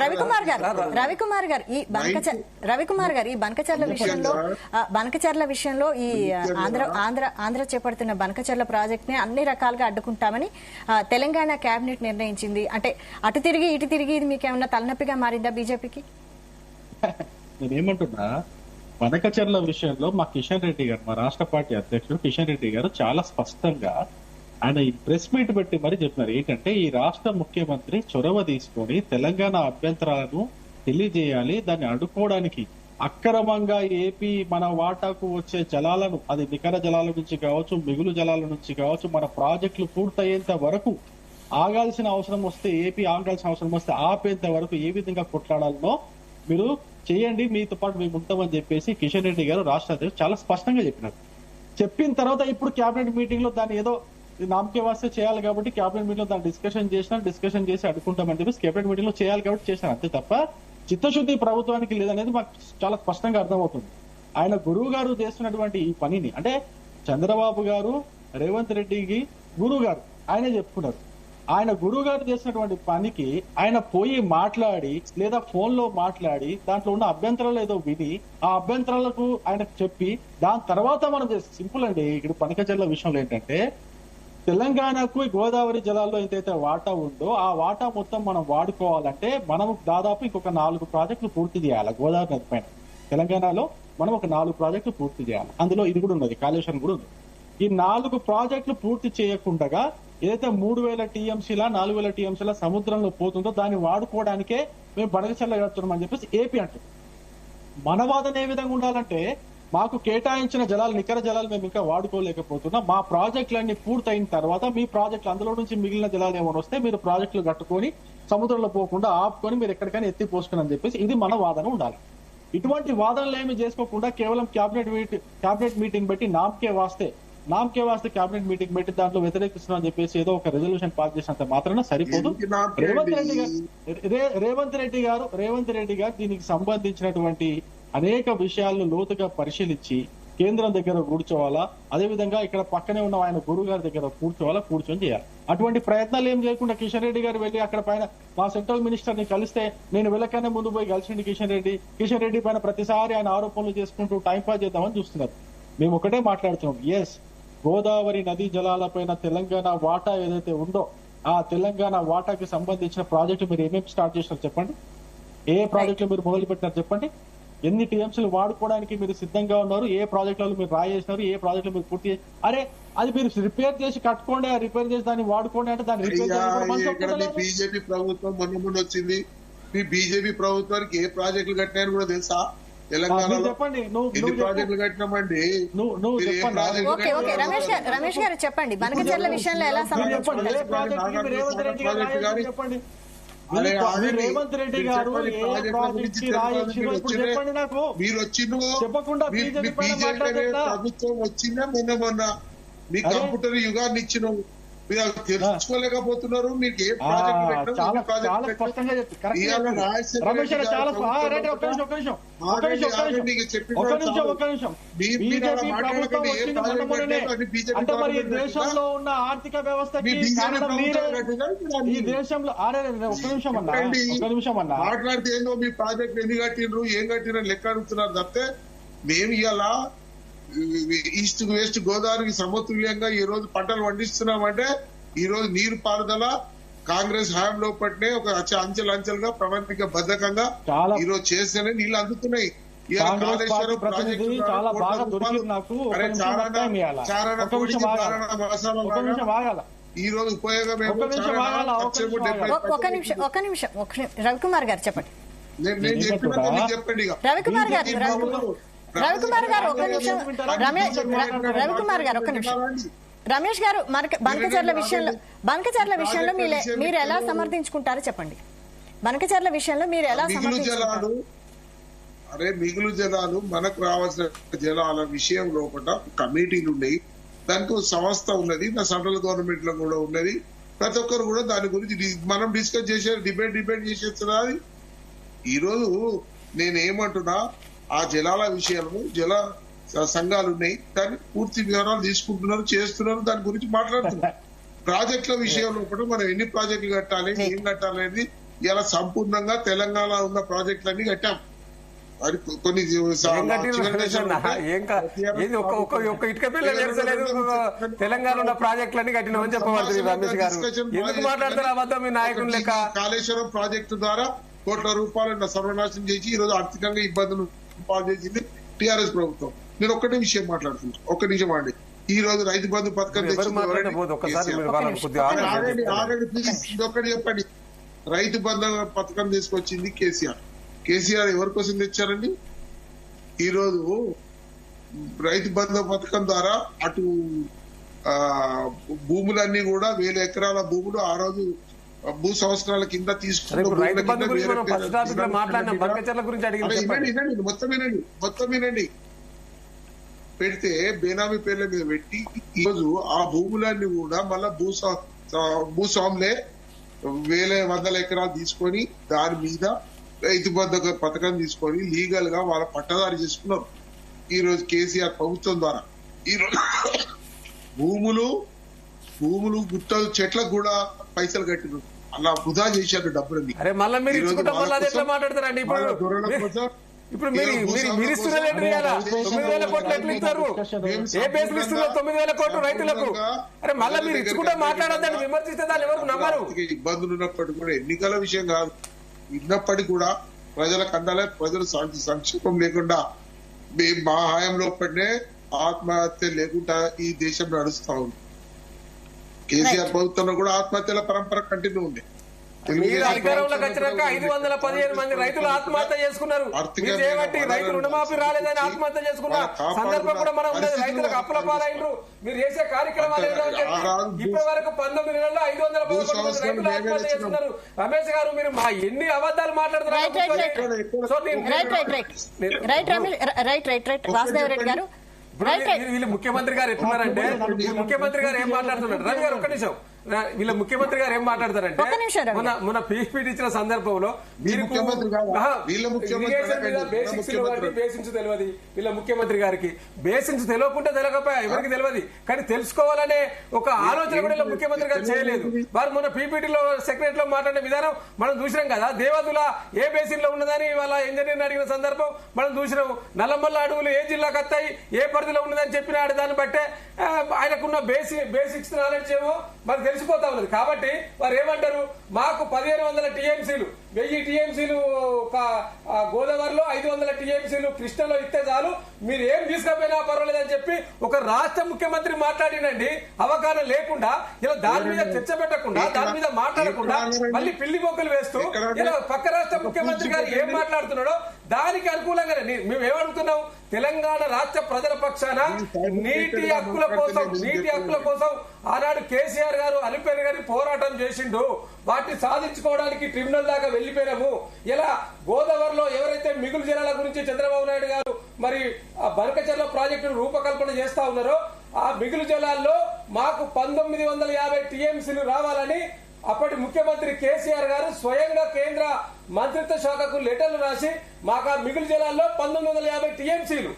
S1: రవికుమార్ గారు ఈ బనకచర్ల విషయంలో ఈ ఆంధ్ర చేపడుతున్న బనకచర్ల ప్రాజెక్ట్ ని అన్ని రకాలుగా అడ్డుకుంటామని తెలంగాణ కేబినెట్ నిర్ణయించింది. అంటే అటు తిరిగి ఇటు తిరిగి ఇది మీకేమన్నా తలనొప్పిగా మారిందా బీజేపీకి?
S4: నేనేమంటున్నా, బనకచర్ల విషయంలో మా కిషన్ రెడ్డి గారు, మా రాష్ట్ర పార్టీ అధ్యక్షుడు కిషన్ రెడ్డి గారు చాలా స్పష్టంగా ఆయన ఈ ప్రెస్ మీట్ పెట్టి మరి చెప్పినారు ఏంటంటే ఈ రాష్ట్ర ముఖ్యమంత్రి చొరవ తీసుకొని తెలంగాణ అభ్యంతరాలను తెలియజేయాలి, దాన్ని అడ్డుకోవడానికి అక్రమంగా ఏపీ మన వాటాకు వచ్చే జలాలను, అది నికర జలాల నుంచి కావచ్చు, మిగులు జలాల నుంచి కావచ్చు, మన ప్రాజెక్టులు పూర్తయ్యేంత వరకు ఆగాల్సిన అవసరం వస్తే, ఏపీ ఆగాల్సిన అవసరం వస్తే ఆపేంత వరకు ఏ విధంగా కొట్లాడాలనో మీరు చేయండి, మీతో పాటు మేము ఉంటామని చెప్పేసి కిషన్ రెడ్డి గారు రాష్ట్ర అధ్యక్షుడు చాలా స్పష్టంగా చెప్పినారు. చెప్పిన తర్వాత ఇప్పుడు కేబినెట్ మీటింగ్ లో దాన్ని ఏదో నామకే వాస్తే చేయాలి కాబట్టి కేబినెట్ మీటింగ్ లో దాన్ని డిస్కషన్ చేసి అడుకుంటామని చెప్పేసి కేబినెట్ మీటింగ్ లో చేయాలి కాబట్టి చేశాను. అంతే తప్ప చిత్తశుద్ధి ప్రభుత్వానికి లేదనేది మాకు చాలా స్పష్టంగా అర్థమవుతుంది. ఆయన గురువు గారు చేస్తున్నటువంటి ఈ పనిని, అంటే చంద్రబాబు గారు రేవంత్ రెడ్డికి గురువు గారు ఆయనే చెప్పుకున్నారు. ఆయన గురువు గారు చేసినటువంటి పనికి ఆయన పోయి మాట్లాడి లేదా ఫోన్ లో మాట్లాడి దాంట్లో ఉన్న అభ్యంతరాలు ఏదో విని ఆ అభ్యంతరాలకు ఆయనకు చెప్పి దాని తర్వాత మనం సింపుల్ అండి. ఇక్కడ బనకచర్ల విషయంలో ఏంటంటే తెలంగాణకు గోదావరి జలాల్లో ఎంతైతే వాటా ఉందో ఆ వాటా మొత్తం మనం వాడుకోవాలంటే మనం దాదాపు ఇంకొక 4 ప్రాజెక్టులు పూర్తి చేయాలి. గోదావరి నది పైన తెలంగాణలో మనం ఒక 4 ప్రాజెక్టులు పూర్తి చేయాలి. అందులో ఇది కూడా ఉన్నది, కాళేశ్వరం కూడా ఉంది. ఈ 4 ప్రాజెక్టులు పూర్తి చేయకుండా ఏదైతే 3000 టీఎంసీలా 4000 టీఎంసీల సముద్రంలో పోతుందో దాన్ని వాడుకోవడానికే మేము బనకచర్ల కడుతున్నామని చెప్పేసి ఏపీ అంటుంది. మన వాదన ఏ విధంగా ఉండాలంటే మాకు కేటాయించిన జలాలు, నికర జలాలు మేము ఇంకా వాడుకోలేకపోతున్నాం, మా ప్రాజెక్టులన్నీ పూర్తయిన తర్వాత మీ ప్రాజెక్టులు అందులో నుంచి మిగిలిన జలాలు ఏమైనా వస్తే మీరు ప్రాజెక్టులు కట్టుకొని సముద్రంలో పోకుండా ఆపుకొని మీరు ఎక్కడికైనా ఎత్తిపోసుకుని అని చెప్పేసి ఇది మన వాదన ఉండాలి. ఇటువంటి వాదనలు ఏమి చేసుకోకుండా కేవలం క్యాబినెట్ మీటింగ్ పెట్టి నామకే వాస్తే క్యాబినెట్ మీటింగ్ పెట్టి దాంట్లో వ్యతిరేకిస్తున్నాం అని చెప్పేసి ఏదో ఒక రెజల్యూషన్ పాస్ చేసినంత మాత్రాన సరిపోదు. రేవంత్ రెడ్డి గారు దీనికి సంబంధించినటువంటి అనేక విషయాలను లోతుగా పరిశీలించి కేంద్రం దగ్గర కూర్చోవాలా, అదేవిధంగా ఇక్కడ పక్కనే ఉన్న ఆయన గురువు గారి దగ్గర కూర్చొని చేయాలి. అటువంటి ప్రయత్నాలు ఏం చేయకుండా కిషన్ రెడ్డి గారు వెళ్లి అక్కడ పైన మా సెంట్రల్ మినిస్టర్ ని కలిస్తే నేను వెళ్ళకనే ముందు పోయి కలిసిండి కిషన్ రెడ్డి పైన ప్రతిసారి ఆయన ఆరోపణలు చేసుకుంటూ టైంపాస్ చేద్దామని చూస్తున్నారు. మేము ఒకటే మాట్లాడుతున్నాం, ఎస్ గోదావరి నదీ జలాలపైన తెలంగాణ వాటా ఏదైతే ఉందో ఆ తెలంగాణ వాటాకి సంబంధించిన ప్రాజెక్టు మీరు ఏమేమి స్టార్ట్ చేసినారు చెప్పండి, ఏ ప్రాజెక్టులు మీరు మొదలు పెట్టినారు చెప్పండి, ఎన్ని టీఎంసీలు వాడుకోవడానికి మీరు సిద్ధంగా ఉన్నారు, ఏ ప్రాజెక్టులలో మీరు రాయేసినారు, ఏ ప్రాజెక్టులు మీరు పూర్తి అరే అది మీరు రిపేర్ చేసి కట్టుకోండి, రిపేర్ చేసి దాన్ని వాడుకోండి అంటే దాన్ని రిపేర్
S3: ఇక్కడ బీజేపీ ప్రభుత్వం మొన్న వచ్చింది. మీ బీజేపీ ప్రభుత్వానికి ఏ ప్రాజెక్టులు కట్టినాయని కూడా తెలుసా? తెలంగాణలో
S4: చెప్పండి.
S3: ఎన్ని ప్రాజెక్టులు కట్టినామండి?
S4: నువ్వు
S3: మీరు ఏ
S4: చెప్పండి.
S3: ప్రాజెక్టులు
S1: ఓకే ఓకే రమేష్ గారు చెప్పండి, బనకచెర్ల విషయంలో ఎలా
S4: చెప్పండి. ఏ ప్రాజెక్ట్ రేవంత్ రెడ్డి గారు చెప్పండి. రేవంత్ రెడ్డి గారు ఏ ప్రాజెక్ట్ రాయించారో ఇప్పుడు చెప్పండి నాకు.
S3: మీరు వచ్చిండు
S4: చెప్పకుండా బీజేపీ
S3: ప్రభుత్వం వచ్చిందా మొన్న మీ కంప్యూటర్ యుగాన్ని ఇచ్చిన మీరు అది తెలుసుకోలేకపోతున్నారు. మీకు ఏ ప్రాజెక్ట్
S4: చాలా స్పష్టంగా అంటే మరి దేశంలో ఉన్న ఆర్థిక వ్యవస్థకి ఈ దేశంలో ఒక్క నిమిషం అన్నా
S3: మాట్లాడితే ఏందో మీ ప్రాజెక్ట్ ఎన్ని కట్టిండ్రు ఏం కట్టిన లెక్క అడుగుతున్నారు తప్పితే మేము ఇవాళ ఈస్ట్ వెస్ట్ గోదావరికి సమతుల్యంగా ఈ రోజు పంటలు పండిస్తున్నామంటే ఈ రోజు నీరు పారుదల కాంగ్రెస్ హయాంలో పట్టినే ఒక అంచెలంచెలుగా ప్రణాళిక బద్ధకంగా ఈ రోజు చేస్తేనే నీళ్లు అందుతున్నాయి. కాళేశ్వరం ప్రాజెక్టు ఈ రోజు ఉపయోగం
S1: ఒక్క నిమిషం రవికుమార్ గారు చెప్పండి.
S3: నేను చెప్పిన చెప్పండి.
S1: రవికుమార్ గారు ఒక్క నిమిషం. రవికుమార్ గారు ఒక్క నిమిషం. రమేష్ గారు బనకచెర్ల విషయంలో మీరు ఎలా సమర్థించుకుంటారో చెప్పండి. బనకచెర్ల విషయంలో మీరు ఎలా సమర్థించుకుంటారు?
S3: మిగులు జలాలు మనకు రావాల్సిన జలాల విషయంలో కూడా కమిటీలు ఉన్నాయి, దానికి ఒక సంస్థ ఉన్నది, నా సెంట్రల్ గవర్నమెంట్ లో కూడా ఉన్నది. ప్రతి ఒక్కరు కూడా దాని గురించి మనం డిస్కస్ చేసే డిబేట్ చేసేస్తున్నది. ఈ రోజు నేనేమంటున్నా, ఆ జలాల విషయంలో జల సంఘాలు ఉన్నాయి, దాన్ని పూర్తి వివరాలు తీసుకుంటున్నారు, చేస్తున్నారు, దాని గురించి మాట్లాడుతున్నారు. ప్రాజెక్టుల విషయంలో కూడా మనం ఎన్ని ప్రాజెక్టులు కట్టాలి, ఏం కట్టాలి అనేది ఇలా సంపూర్ణంగా తెలంగాణ ఉన్న ప్రాజెక్టులన్నీ కట్టాం. అది కొన్ని
S2: తెలంగాణ ఉన్న ప్రాజెక్టులన్నీ కట్టినామని చెప్పబడుతుంది. రమేష్ గారు ఎందుకు మాట్లాడతారు అబద్ధం? మీ నాయకులు లెక్క
S3: కాళేశ్వరం ప్రాజెక్టు ద్వారా కోట్ల రూపాయలు సర్వనాశనం చేసి ఈ రోజు ఆర్థికంగా ఇబ్బందులు పాలు చేసింది టీఆర్ఎస్ ప్రభుత్వం. నేను ఒక్కటే విషయం మాట్లాడుతున్నాను, ఒక్క నిమిషం అండి. ఈ రోజు రైతు బంధు పథకం ఒక్కటి చెప్పండి. రైతు బంధు పథకం తీసుకొచ్చింది కేసీఆర్. కేసీఆర్ ఎవరి కోసం తెచ్చారండి? ఈ రోజు రైతు బంధు పథకం ద్వారా అటు భూములన్నీ కూడా 1000 ఎకరాల భూములు ఆ రోజు భూ సంవత్సరాల కింద మొత్తం వినండి పెడితే బేనామీ పేర్ల మీద పెట్టి ఈ రోజు ఆ భూములన్నీ కూడా మళ్ళా భూస్వాములే 100 ఎకరాలు తీసుకొని దాని మీద రైతు బంధు పథకం తీసుకొని లీగల్ గా వాళ్ళ పట్టదారి చేసుకున్నారు. ఈ రోజు కేసీఆర్ ప్రభుత్వం ద్వారా ఈ రోజు భూములు గుట్టలు చెట్లకు కూడా పైసలు కట్టినారు. అలా వృధా చేశారు డబ్బులని.
S2: మళ్ళీ మీరు మాట్లాడతారండి. ఇప్పుడు మీరు ఇస్తున్నారు 9,000 కోట్లు ఎట్లు ఇస్తారు? ఏ బేస్లు ఇస్తున్నారు 9,000 కోట్లు రైతులకు? అరే మళ్ళీ మీరు ఇచ్చుకుంటా మాట్లాడద్దని విమర్శిస్తే దాన్ని ఎవరు నమ్మరు.
S3: ఇబ్బందులు ఉన్నప్పటికీ కూడా ఎన్నికల విషయం కాదు, ఉన్నప్పటికీ కూడా ప్రజలకు అందాలే, ప్రజలు సంక్షేమం లేకుండా మా హయాంలో పడినే ఆత్మహత్య లేకుండా ఈ దేశం నడుస్తా ఉంది. కేసీఆర్ ప్రభుత్వంలో కూడా ఆత్మహత్యల పరంపర కంటిన్యూ ఉంది.
S2: మీరు అధికారంలోకి వచ్చినాక 515 మంది రైతులు ఆత్మహత్య చేసుకున్నారు. రైతు రుణమాఫీ రాలేదని ఆత్మహత్య చేసుకున్న సందర్భం కూడా మనం ఉండేది. రైతులకు అప్పుల పాలైనరు. మీరు చేసే కార్యక్రమాలు ఇప్పటి వరకు 19 నెలల్లో 511 రైతులు ఆత్మహత్య చేసుకున్నారు. రమేష్ గారు మీరు మా ఎన్ని అబద్దాలు మాట్లాడుతున్నారు? వీళ్ళు ముఖ్యమంత్రి గారు ఎట్లున్నారంటే, ముఖ్యమంత్రి గారు ఏం మాట్లాడుతున్నారు? రవి గారు ఒక్క నిమిషం. వీళ్ళ ముఖ్యమంత్రి గారు ఏం మాట్లాడతారంటే, మన పీపీటీ ఇచ్చిన సందర్భంలో బేసిక్స్ తెలియదు వీళ్ళ ముఖ్యమంత్రి గారికి. బేసిక్స్ తెలియకుండా తెలియకపోయా ఎవరికి తెలియదు, కానీ తెలుసుకోవాలనే ఒక ఆలోచన కూడా వీళ్ళ ముఖ్యమంత్రి గారు చేయలేదు. వారు మన పీపీటీలో సెక్రటరీలో మాట్లాడే విధానం మనం చూసినాం కదా. దేవదుల ఏ బేసిన్ లో ఉన్నదని వాళ్ళ ఇంజనీర్ అడిగిన సందర్భం మనం చూసినాం. నల్లమల్ల అడవులు ఏ జిల్లాకు వస్తాయి, ఏ పరిధిలో ఉన్నదని చెప్పినాడు. దాన్ని బట్టే ఆయనకున్న బేసిక్స్ నాలెడ్జ్ ఏమో మనకు తెలిసిపోతా ఉన్నది. కాబట్టి వారు ఏమంటారు, మాకు 1500 టీఎంసీలు 1000 టీఎంసీలు గోదావరిలో 500 టీఎంసీలు కృష్ణలో ఇస్తే చాలు, మీరు ఏం తీసుకపోయినా పర్వాలేదని చెప్పి ఒక రాష్ట్ర ముఖ్యమంత్రి మాట్లాడినండి. అవగాహన లేకుండా ఇలా దాని మీద చర్చ పెట్టకుండా, దాని మీద మాట్లాడకుండా మళ్ళీ పిల్లి మొక్కలు వేస్తూ ఇలా పక్క రాష్ట్ర ముఖ్యమంత్రి గారు ఏం మాట్లాడుతున్నాడో దానికి అనుకూలంగానే మేము ఏమడుగుతున్నాం, తెలంగాణ రాష్ట్ర ప్రజల పక్షాన నీటి హక్కుల కోసం ఆనాడు కేసీఆర్ గారు అలిపేరు గారి పోరాటం చేసిండు. వాటిని సాధించుకోవడానికి ట్రిబ్యునల్ దాకా వెళ్లిపోయినాము. ఇలా గోదావరిలో ఎవరైతే మిగులు జలాల గురించి చంద్రబాబు నాయుడు గారు మరి బనకచెర్ల ప్రాజెక్టును రూపకల్పన చేస్తా ఉన్నారో, ఆ మిగులు జలాల్లో మాకు 1950 టీఎంసీలు రావాలని అప్పటి ముఖ్యమంత్రి కేసీఆర్ గారు స్వయంగా కేంద్ర మంత్రిత్వ శాఖకు లెటర్లు రాసి మాకు ఆ మిగులు జలాల్లో 1950 టీఎంసీలు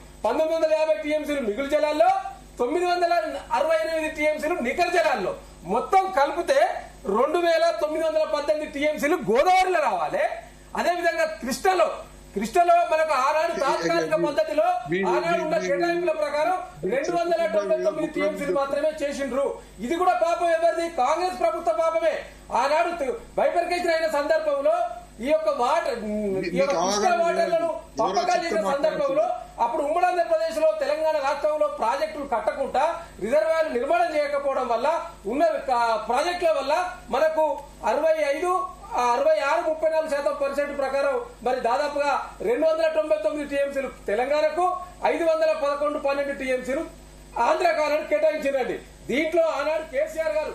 S2: మిగులు జలాల్లో 968 టీఎంసీలు నికర జలాల్లో మొత్తం కలిపితే 2918 టీఎంసీలు గోదావరిలో రావాలి. అదేవిధంగా కృష్ణలో మనకు ఆనాడు తాత్కాలిక పద్ధతిలో ఆనాడు ఉన్న కేటాయింపుల ప్రకారం 299 టీఎంసీలు మాత్రమే చేసిండ్రు. ఇది కూడా పాపం ఎవరిది? కాంగ్రెస్ ప్రభుత్వ పాపమే. ఆనాడు బైఫర్కేషన్ అయిన సందర్భంలో ఈ యొక్క కృష్ణ వాటర్లను పంపకాలు చేసిన సందర్భంలో అప్పుడు ఉమ్మడి ఆంధ్రప్రదేశ్ లో తెలంగాణ రాష్ట్రంలో ప్రాజెక్టులు కట్టకుండా రిజర్వాయర్లు నిర్మాణం చేయకపోవడం వల్ల ఉన్న ప్రాజెక్టుల వల్ల మనకు 36-34% ప్రకారం మరి దాదాపుగా 299 టీఎంసీలు తెలంగాణకు, 511-12 టీఎంసీలు ఆంధ్ర కాలానికి కేటాయించినండి. దీంట్లో ఆనాడు కేసీఆర్ గారు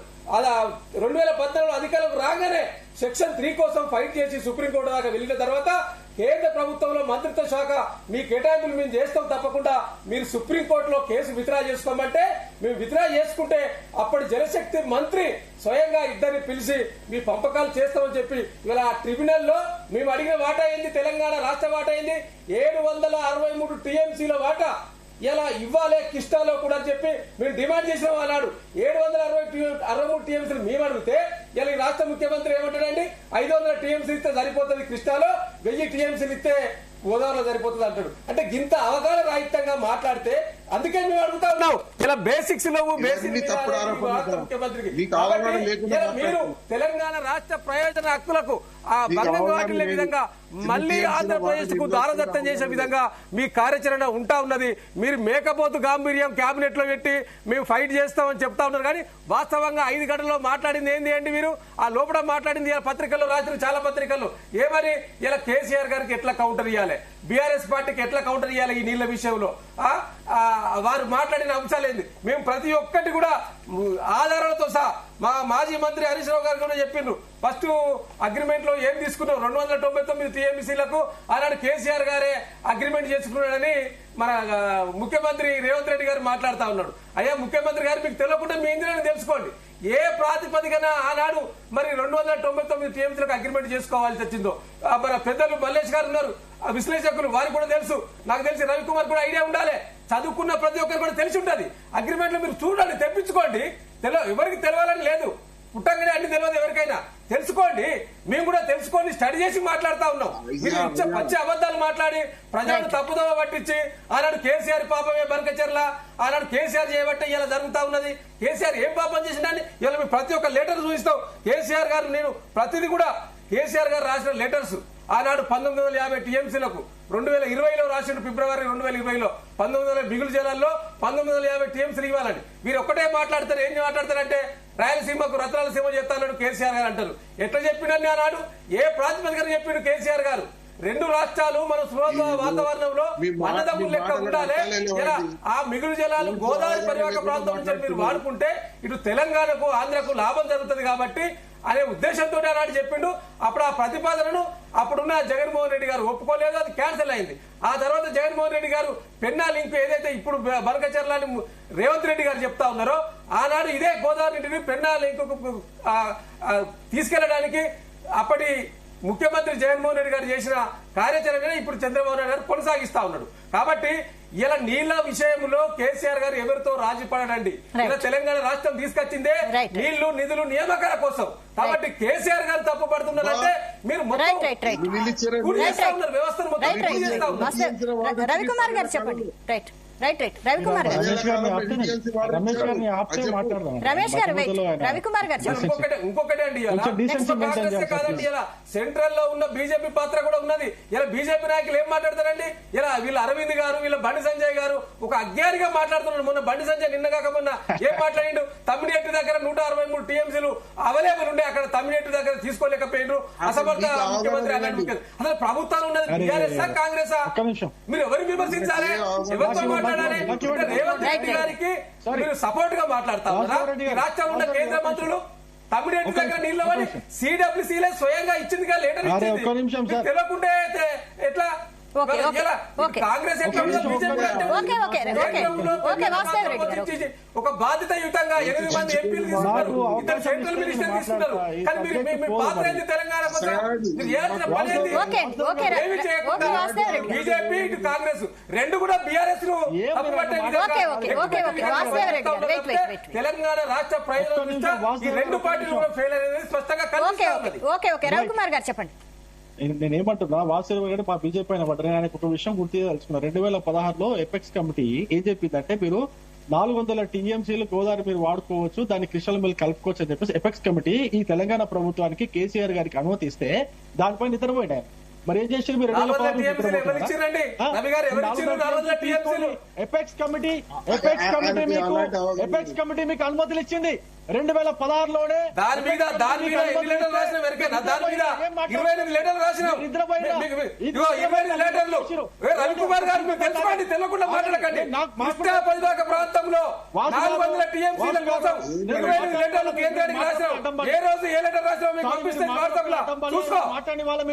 S2: 2014 అధికారులకు రాగానే సెక్షన్ 3 కోసం ఫైట్ చేసి సుప్రీంకోర్టు దాకా వెళ్లిన తర్వాత కేంద్ర ప్రభుత్వంలో మంత్రిత్వ శాఖ మీ కేటాయింపులు మేము చేస్తాం, తప్పకుండా మీరు సుప్రీంకోర్టులో కేసు విత్డ్రా చేసుకోమంటే మేము విత్డ్రా చేసుకుంటే అప్పటి జలశక్తి మంత్రి స్వయంగా ఇద్దరిని పిలిచి మీ పంపకాలు చేస్తామని చెప్పి ఇలా ట్రిబ్యునల్లో మేము అడిగిన వాటా అయింది, తెలంగాణ రాష్ట్ర వాటా అయింది 763 టీఎంసీల వాటా ఇలా ఇవ్వాలి కృష్ణాలో కూడా అని చెప్పి మేము డిమాండ్ చేసినాం. అన్నాడు 763 టీఎంసీలు మేము అడిగితే ఇలా ఈ రాష్ట్ర ముఖ్యమంత్రి ఏమంటాడండి, 500 టీఎంసీలు ఇస్తే సరిపోతుంది కృష్ణాలో, 1000 టీఎంసీలు ఇస్తే గోదావరిలో సరిపోతుంది అంటాడు. అంటే గింత అవగాహన రాహిత్యంగా మాట్లాడితే అందుకే మేము అడుగుతా ఉన్నాం, ఇలా బేసిక్స్ ముఖ్యమంత్రికి మీరు తెలంగాణ రాష్ట్ర ప్రయోజన హక్కులకు భంగం వాటిల్లే విధంగా మళ్లీ ఆంధ్రప్రదేశ్ కు దారదత్తం చేసే విధంగా మీ కార్యాచరణ ఉంటా ఉన్నది. మీరు మేకపోతు గాంభీర్యం కేబినెట్ లో పెట్టి మేము ఫైట్ చేస్తామని చెప్తా ఉన్నారు, కానీ వాస్తవంగా 5 గంటల్లో మాట్లాడింది ఏంది అండి? మీరు ఆ లోపల మాట్లాడింది పత్రికల్లో రాసిన చాలా పత్రికల్లో ఏమని, ఇలా కేసీఆర్ గారికి ఎట్లా కౌంటర్ ఇవ్వాలి, బీఆర్ఎస్ పార్టీకి ఎట్లా కౌంటర్ ఇవ్వాలి ఈ నీళ్ల విషయంలో వారు మాట్లాడిన అంశాలు ఏంది? మేము ప్రతి ఒక్కటి కూడా ఆధారాలతో సహా మా మాజీ మంత్రి హరీష్ రావు గారు కూడా చెప్పిండ్రు. ఫస్ట్ అగ్రిమెంట్ లో ఏం తీసుకున్నాం, 299 టీఎంసీలకు ఆనాడు కేసీఆర్ గారే అగ్రిమెంట్ చేసుకున్నాడని మన ముఖ్యమంత్రి రేవంత్ రెడ్డి గారు మాట్లాడుతా ఉన్నాడు. అయ్యా ముఖ్యమంత్రి గారు, మీకు తెలియకుండా మీ ఇంజనీర్ని తెలుసుకోండి, ఏ ప్రాతిపదికన ఆనాడు మరి 299 టీఎంసీలకు అగ్రిమెంట్ చేసుకోవాల్సి వచ్చిందో. మన పెద్దలు మల్లేష్ గారు ఉన్నారు, విశ్లేషకులు, వారికి కూడా తెలుసు, నాకు తెలిసి రవికుమార్ కూడా ఐడియా ఉండాలి, చదువుకున్న ప్రతి ఒక్కరు కూడా తెలిసి ఉంటది. అగ్రిమెంట్ లో మీరు చూడండి, తెప్పించుకోండి, ఎవరికి తెలవాలని లేదు, పుట్టంగానే అన్ని తెలియదు, ఎవరికైనా తెలుసుకోండి. మేము కూడా తెలుసుకొని స్టడీ చేసి మాట్లాడుతా ఉన్నాం. మీరు పచ్చి అబద్దాలు మాట్లాడి ప్రజలను తప్పుదోవ పట్టించి ఆనాడు కేసీఆర్ పాపమే బనకచెర్ల, ఆనాడు కేసీఆర్ చేయబట్టే ఇలా జరుగుతా ఉన్నది, కేసీఆర్ ఏం పాపం చేసిందని ఇలా మేము ప్రతి ఒక్క లెటర్ చూపిస్తాం. కేసీఆర్ గారు నేను ప్రతిదీ కూడా కేసీఆర్ గారు రాసిన లెటర్స్ ఆనాడు 1950 టీఎంసీలకు 2020లో రాసిన ఫిబ్రవరి 2020లో 1900 మిగులు జలాల్లో 1950 టీఎంసీలు ఇవ్వాలని మీరు ఒక్కటే మాట్లాడతారు. ఏం మాట్లాడతారంటే రాయలసీమకు రత్నాలసీమ చేస్తానని కేసీఆర్ గారు అంటారు. ఎట్లా చెప్పినని ఆనాడు ఏ ప్రాతిపదికన చెప్పిండు కేసీఆర్ గారు? 2 రాష్ట్రాలు మన సులభ వాతావరణంలో అన్నదమ్ములు లెక్క ఉండాలి. ఇలా ఆ మిగులు జలాలు గోదావరి పరివాహక ప్రాంతం నుంచి మీరు వాడుకుంటే ఇటు తెలంగాణకు ఆంధ్రకు లాభం జరుగుతుంది కాబట్టి అనే ఉద్దేశంతో ఆనాడు చెప్పిండు. అప్పుడు ఆ ప్రతిపాదనను అప్పుడున్న జగన్మోహన్ రెడ్డి గారు ఒప్పుకోలేదు, అది క్యాన్సిల్ అయింది. ఆ తర్వాత జగన్మోహన్ రెడ్డి గారు పెన్నా లింక్ ఏదైతే ఇప్పుడు బనకచెర్లని రేవంత్ రెడ్డి గారు చెప్తా ఉన్నారో, ఆనాడు ఇదే గోదావరి నీటిని పెన్నా లింక్ తీసుకెళ్లడానికి అప్పటి ముఖ్యమంత్రి జగన్మోహన్ రెడ్డి గారు చేసిన కార్యాచరణ ఇప్పుడు చంద్రబాబు నాయుడు గారు కొనసాగిస్తా ఉన్నాడు. కాబట్టి ఇలా నీళ్ల విషయంలో కేసీఆర్ గారు ఎవరితో రాజీ పడడండి. ఇలా తెలంగాణ రాష్ట్రం తీసుకొచ్చిందే నీళ్లు నిధులు నియామకాల కోసం. కాబట్టి కేసీఆర్ గారు తప్పు పడుతున్నారంటే మీరు
S1: రవికుమార్ గారు చెప్పండి. రైట్ రవికుమార్ గారు రమేష్ గారు రవికుమార్ గారు
S2: ఇంకొకటి అండి కాదండి ఇలా సెంట్రల్ లో ఉన్న బీజేపీ పాత్ర కూడా ఉన్నది. ఇలా బీజేపీ నాయకులు ఏం మాట్లాడతారండి? ఇలా వీళ్ళ అరవింద్ గారు వీళ్ళ బండి సంజయ్ గారు ఒక అజ్ఞానిగా మాట్లాడుతున్నాడు. మొన్న బండి సంజయ్ నిన్న కాక మొన్న ఏం మాట్లాడిండు? తమ్మిడిహట్టి దగ్గర 163 టీఎంసీలు అవైలబుల్ ఉండే అక్కడ తమ్మిడిహట్టి దగ్గర తీసుకోలేకపోయినారు. అసమర్థ ముఖ్యమంత్రి అలాంటి అసలు ప్రభుత్వాలు ఉన్నది బీఆర్ఎస్ కాంగ్రెస్? మీరు ఎవరు విమర్శించాలి? ఎవరితో మాట్లాడాలి? రేవంత్ రెడ్డి గారికి మీరు సపోర్ట్ గా మాట్లాడతారు కదా. రాష్ట్రంలో ఉన్న కేంద్ర మంత్రులు తమ్మిడిహట్టి దగ్గర నీళ్ళు అని సిడబ్ల్యూసీలే స్వయంగా ఇచ్చింది కదా, లెటర్ ఇచ్చింది. తెలియకుంటే ఎట్లా? కాంగ్రెస్ ఒక బాధ్యతాయుతంగా 8 మంది ఎంపీలు తీసుకున్నారు, 2 సెంట్రల్ మినిస్టర్ తీసుకున్నారు. కానీ మీ పాత్ర ఏంది? తెలంగాణ ఏమి చేయకుండా బీజేపీ ఇటు కాంగ్రెస్ రెండు కూడా బీఆర్ఎస్ ను తెలంగాణ రాష్ట్ర ప్రయోజనం ఈ రెండు పార్టీలు కూడా ఫెయిల్ అనేది స్పష్టంగా కనిపిస్తుంది.
S1: రవికుమార్ గారు చెప్పండి.
S4: నేనేమంటున్నా, వాసుదేవ్ గారు మా బీజేపీ అయిన పడ్డ ఆయన ఒక విషయం గుర్తు తెలుసుకున్నారు. 2016లో ఎపెక్స్ కమిటీ ఏం చెప్పిందంటే, మీరు 400 టీఎంసీలు గోదావరి మీరు వాడుకోవచ్చు, దాన్ని కృష్ణల మిల్ కలుపుకోవచ్చు అని చెప్పేసి ఎపెక్స్ కమిటీ ఈ తెలంగాణ ప్రభుత్వానికి కేసీఆర్ గారికి అనుమతి ఇస్తే దానిపైన నిద్రపోయారు. మరి ఏం చేశారు మీరు? ఎపెక్స్ కమిటీ మీకు అనుమతులు ఇచ్చింది 2016లోనే.
S2: దాని మీద 28 లెటర్లు రాసినాం. 28 లెటర్లు రాసినాం. 28 లెటర్లు. రవికుమార్ గారు మీరు తెలుసుకోండి, తెలియకుండా మాట్లాడకండి. కృష్ణా పరివాహక ప్రాంతంలో 400 టీఎంసీల కోసం 28 లెటర్లు కేంద్రానికి రాసినాం. ఏ రోజు ఏ లెటర్ రాసినాం మీకు పంపిస్తాను వాట్సాప్ లో చూసుకో.
S4: మాట్లాడి వాళ్ళ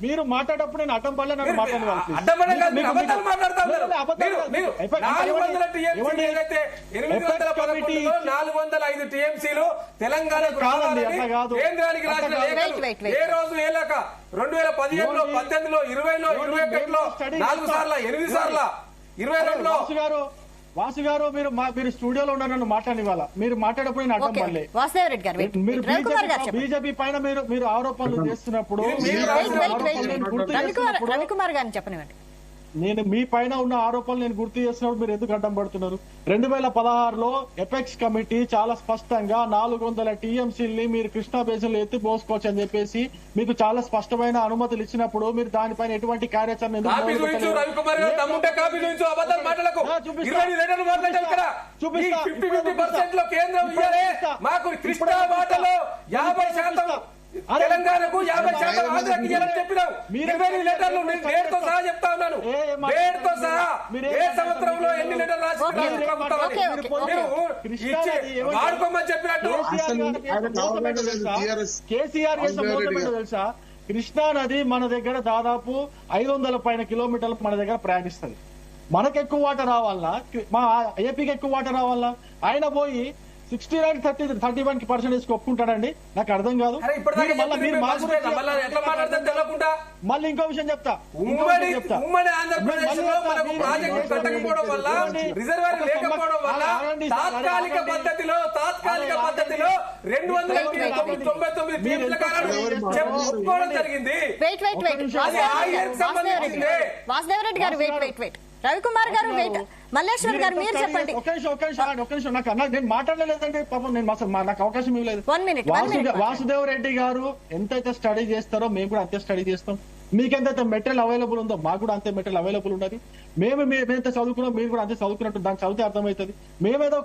S4: మీరు మాట్లాడేటప్పుడు నేను అడ్డం పడలే, నన్ను మాట్లాడేవాళ్ళు.
S2: 405 టీఎంసీలు తెలంగాణకు కేంద్రానికి రాసిన లేఖలు ఏ రోజు ఏ లేక 2015లో 18లో 20లో 21లో 4 సార్లు 8 సార్లు 22లో.
S4: వాసు గారు మీరు స్టూడియోలో ఉన్నారు, నన్ను మాట్లాడివాళ్ళ. మీరు మాట్లాడప్పుడు నేను అడ్డం పడలే. మీరు బీజేపీ పైన మీరు ఆరోపణలు చేస్తున్నప్పుడు
S1: రవికుమార్ గారిని చెప్పనివ్వండి.
S4: నేను మీ పైన ఉన్న ఆరోపణలు నేను గుర్తు చేస్తున్నప్పుడు మీరు ఎందుకు అడ్డం పడుతున్నారు? 2016లో ఎపెక్స్ కమిటీ చాలా స్పష్టంగా 400 టీఎంసీల్ని మీరు కృష్ణా బేసిన్లో ఎత్తిపోసుకోవచ్చు అని చెప్పేసి మీకు చాలా స్పష్టమైన అనుమతులు ఇచ్చినప్పుడు మీరు దానిపైన ఎటువంటి కార్యాచరణ
S2: తెలంగాణకు 50% ఆంధ్రాకి ఇవ్వాలని చెప్పినావు. 20 లెటర్లు నేను డేట్తో సహా చెప్తా ఉన్నాను. డేట్తో సహా ఏ సంవత్సరంలో ఎన్ని లెటర్లు వాడుకోమని చెప్పినట్టు
S4: కేసీఆర్ తెలుసా? కృష్ణా నది మన దగ్గర దాదాపు 500 పైన కిలోమీటర్లు మన దగ్గర ప్రయాణిస్తుంది. మనకు ఎక్కువ వాటర్ రావాలన్నా, మా ఏపీకి ఎక్కువ వాటర్ రావాలన్నా ఆయన పోయి 69-31% ఒప్పుకుంటాడండి? నాకు అర్థం కాదు. మళ్ళీ ఇంకో విషయం చెప్తా.
S2: ఉమ్మడి ఆంధ్రప్రదేశ్ లో మనకు ప్రాజెక్టు కట్టకపోవడం వల్ల, రిజర్వాయర్ లేకపోవడం వల్ల తాత్కాలిక పద్ధతిలో 299 టీఎంసీల కాలాలు చెప్పుకోవడం జరిగింది.
S1: వాసుదేవరెడ్డి గారు వెయిట్ రవికుమార్ గారు వెయిట్ మల్లేశ్వర్ గారు మీరు చెప్పండి.
S4: ఒక నిమిషం నేను మాట్లాడలేదండి పాపం, నాకు అవకాశం ఇవ్వలేదు. వాసుదేవ్ రెడ్డి గారు ఎంతైతే స్టడీ చేస్తారో మేము కూడా అంతే స్టడీ చేస్తాం. మీకు ఎంతైతే మెటీరియల్ అవైలబుల్ ఉందో మాకు కూడా అంతే మెటీరియల్ అవైలబుల్ ఉన్నది. మేమెంత చదువుకున్నాం మీరు కూడా అంతే చదువుకున్నట్టు దాన్ని చదివితే అర్థమవుతుంది. మేమేదో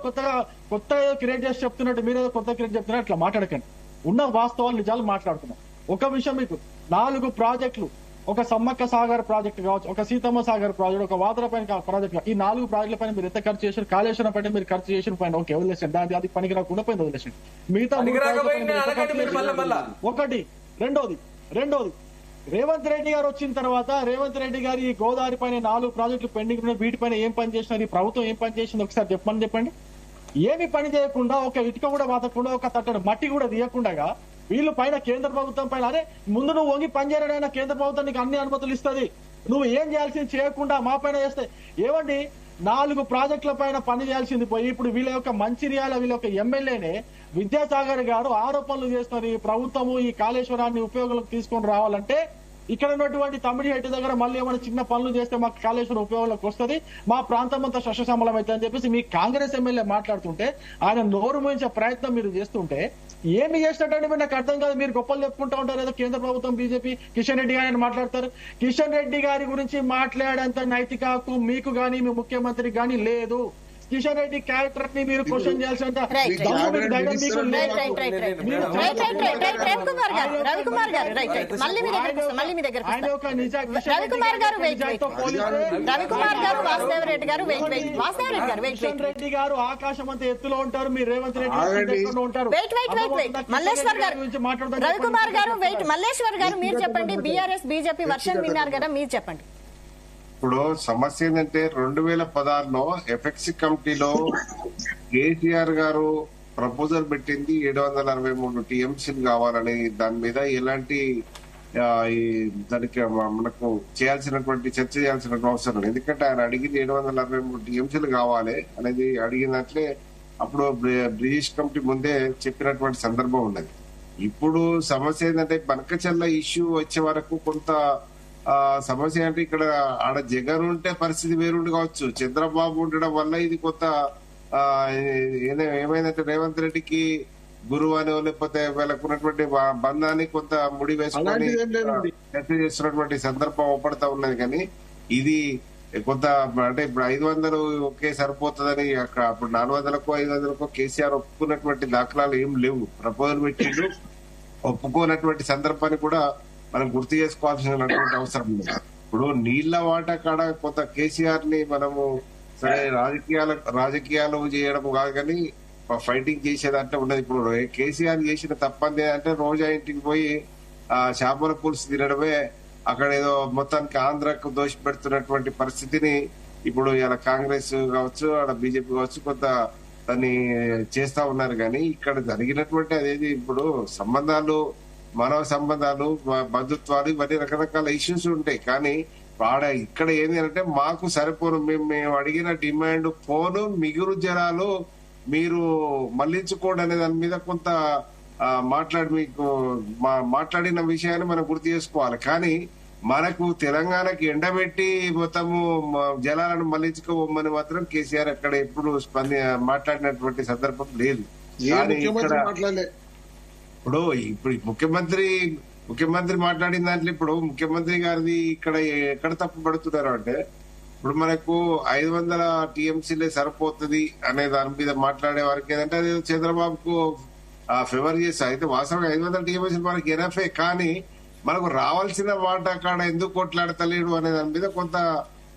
S4: కొత్త క్రియేట్ చేసి చెప్తున్నట్టు మీరేదో కొత్త క్రియేట్ చెప్తున్నట్టు అట్లా మాట్లాడకండి. ఉన్న వాస్తవాలు నిజాలు మాట్లాడుతున్నాం. ఒక విషయం, మీకు 4 ప్రాజెక్టులు, ఒక సమ్మక్క సాగర్ ప్రాజెక్ట్ కావచ్చు, ఒక సీతమ్మ సాగర్ ప్రాజెక్ట్, ఒక వాదర పైన ప్రాజెక్ట్, ఈ 4 ప్రాజెక్టుల పైన మీరు ఎంత ఖర్చు చేశారు? కాళేశ్వరం పైన మీరు ఖర్చు చేసిన పైన ఓకే వదిలేసండి, అది పనికి రాకుండా పోయింది వదిలేసండి. మిగతా ఒకటి. రెండోది రేవంత్ రెడ్డి గారు వచ్చిన తర్వాత రేవంత్ రెడ్డి గారు ఈ గోదావరి పైన 4 ప్రాజెక్టులు పెండింగ్ ఉన్నాయి, వీటిపైన ఏం పని చేసినారు? ఈ ప్రభుత్వం ఏం పని చేసింది ఒకసారి చెప్పండి. ఏమి పని చేయకుండా, ఒక ఇటుక కూడా వాతకుండా, ఒక తట్టడు మట్టి కూడా తీయకుండా వీళ్ళు పైన కేంద్ర ప్రభుత్వం పైన, అరే ముందు నువ్వు వంగి పనిచేయడైనా కేంద్ర ప్రభుత్వం నీకు అన్ని అనుమతులు ఇస్తుంది, నువ్వు ఏం చేయాల్సింది చేయకుండా మా పైన చేస్తే ఏమండి? 4 ప్రాజెక్టుల పైన పని చేయాల్సింది పోయి ఇప్పుడు వీళ్ళ యొక్క మంచిర్యాల వీళ్ళ యొక్క ఎమ్మెల్యేనే విద్యాసాగర్ గారు ఆరోపణలు చేస్తున్నారు. ఈ ప్రభుత్వము ఈ కాళేశ్వరాన్ని ఉపయోగంలోకి తీసుకొని రావాలంటే ఇక్కడ ఉన్నటువంటి తమిళహెట్టి దగ్గర మళ్ళీ ఏమైనా చిన్న పనులు చేస్తే మాకు కాళేశ్వరం ఉపయోగంలోకి వస్తుంది, మా ప్రాంతం అంతా సస్యశ్యామలం అవుతుంది అని చెప్పేసి మీ కాంగ్రెస్ ఎమ్మెల్యే మాట్లాడుతుంటే ఆయన నోరు మూయించే ప్రయత్నం మీరు చేస్తుంటే ఏమి చేసినట్టు మీరు నాకు అర్థం కాదు. మీరు గొప్పలు చెప్పుకుంటా ఉంటారు, ఏదో కేంద్ర ప్రభుత్వం బీజేపీ కిషన్ రెడ్డి గారిని మాట్లాడతారు. కిషన్ రెడ్డి గారి గురించి మాట్లాడేంత నైతిక హక్కు మీకు గానీ మీ ముఖ్యమంత్రికి గానీ లేదు. కిషన్ రెడ్డి క్యారెక్టర్ ని మీరు క్వశ్చన్ చేయాల్సినంత
S1: రవికుమార్ గారు
S4: కిషన్ రెడ్డి గారు ఆకాశం అంత ఎత్తులో ఉంటారు, మీరు రేవంత్ రెడ్డి ఉంటారు.
S1: మల్లేశ్వర్ గారు రవికుమార్ గారు మల్లేశ్వర్ గారు మీరు చెప్పండి. బీఆర్ఎస్ బీజేపీ వర్షన్ విన్నారు కదా, మీరు చెప్పండి.
S5: ఇప్పుడు సమస్య ఏంటంటే 2016లో ఎఫెక్సీ కమిటీలో కేసీఆర్ గారు ప్రపోజల్ పెట్టింది 763 టీఎంసీలు కావాలని. దాని మీద ఎలాంటి దానికి మనకు చేయాల్సినటువంటి చర్చ చేయాల్సినటువంటి అవసరం లేదు. ఎందుకంటే ఆయన అడిగింది 763 టీఎంసీలు కావాలి అనేది అడిగినట్లే అప్పుడు బ్రిటిష్ కమిటీ ముందే చెప్పినటువంటి సందర్భం ఉన్నది. ఇప్పుడు సమస్య ఏంటంటే బనకచర్ల ఇష్యూ వచ్చే వరకు కొంత సమస్య అంటే ఇక్కడ ఆడ జగన్ ఉంటే పరిస్థితి వేరుండి కావచ్చు, చంద్రబాబు ఉండడం వల్ల ఇది కొంత ఏమైందంటే రేవంత్ రెడ్డికి గురువు అని లేకపోతే వీళ్ళకు ఉన్నటువంటి బంధాన్ని కొంత ముడి వేసుకొని చర్చ చేస్తున్నటువంటి సందర్భం అవపడతా ఉన్నది. కానీ ఇది కొంత అంటే ఇప్పుడు 500 ఒకే సరిపోతుందని అక్కడ అప్పుడు 400కో 500కో కేసీఆర్ ఒప్పుకున్నటువంటి దాఖలాలు ఏం లేవు. ప్రపోజల్ పెట్టిండు, ఒప్పుకోనటువంటి సందర్భాన్ని కూడా మనం గుర్తు చేసుకోవాల్సినటువంటి అవసరం ఉంది. ఇప్పుడు నీళ్ల వాటా కాడ కొంత కేసీఆర్ ని మనము సరే రాజకీయాలు చేయడం కాదు కానీ ఫైటింగ్ చేసేదంటే ఉన్నది. ఇప్పుడు కేసీఆర్ చేసిన తప్పంది అంటే రోజా ఇంటికి పోయి చేపల పులుసు తినడమే, అక్కడ ఏదో మొత్తానికి ఆంధ్రకు దోషి పెడుతున్నటువంటి పరిస్థితిని ఇప్పుడు ఇలా కాంగ్రెస్ కావచ్చు అక్కడ బీజేపీ కావచ్చు కొంత దాన్ని చేస్తా ఉన్నారు. కానీ ఇక్కడ జరిగినటువంటి అదేది ఇప్పుడు సంబంధాలు, మానవ సంబంధాలు, బంధుత్వాలు ఇవన్నీ రకరకాల ఇష్యూస్ ఉంటాయి. కానీ ఇక్కడ ఏంటి అంటే మాకు సరిపోను, మేము అడిగిన డిమాండ్ పోను, మిగులు జనాలు మీరు మళ్లించుకోండి అనే దాని మీద కొంత మీకు మాట్లాడిన విషయాన్ని మనం గుర్తు చేసుకోవాలి. కానీ మనకు తెలంగాణకి ఎండబెట్టి మొత్తము జలాలను మళ్లించుకోమని మాత్రం కేసీఆర్ అక్కడ ఎప్పుడు మాట్లాడినటువంటి సందర్భం లేదు. ఇప్పుడు ముఖ్యమంత్రి మాట్లాడిన దాంట్లో ఇప్పుడు ముఖ్యమంత్రి గారిది ఇక్కడ ఎక్కడ తప్పు పడుతున్నారు అంటే ఇప్పుడు మనకు 500 టీఎంసీలే సరిపోతుంది అనే దాని మీద మాట్లాడే వారికి ఏదంటే అది చంద్రబాబుకు ఫేవర్ చేస్తా. అయితే వాస్తవంగా 500 టీఎంసీ మనకి ఎనఫే, కానీ మనకు రావాల్సిన వాటా కాడ ఎందుకు కొట్లాడతలేడు అనే దాని మీద కొంత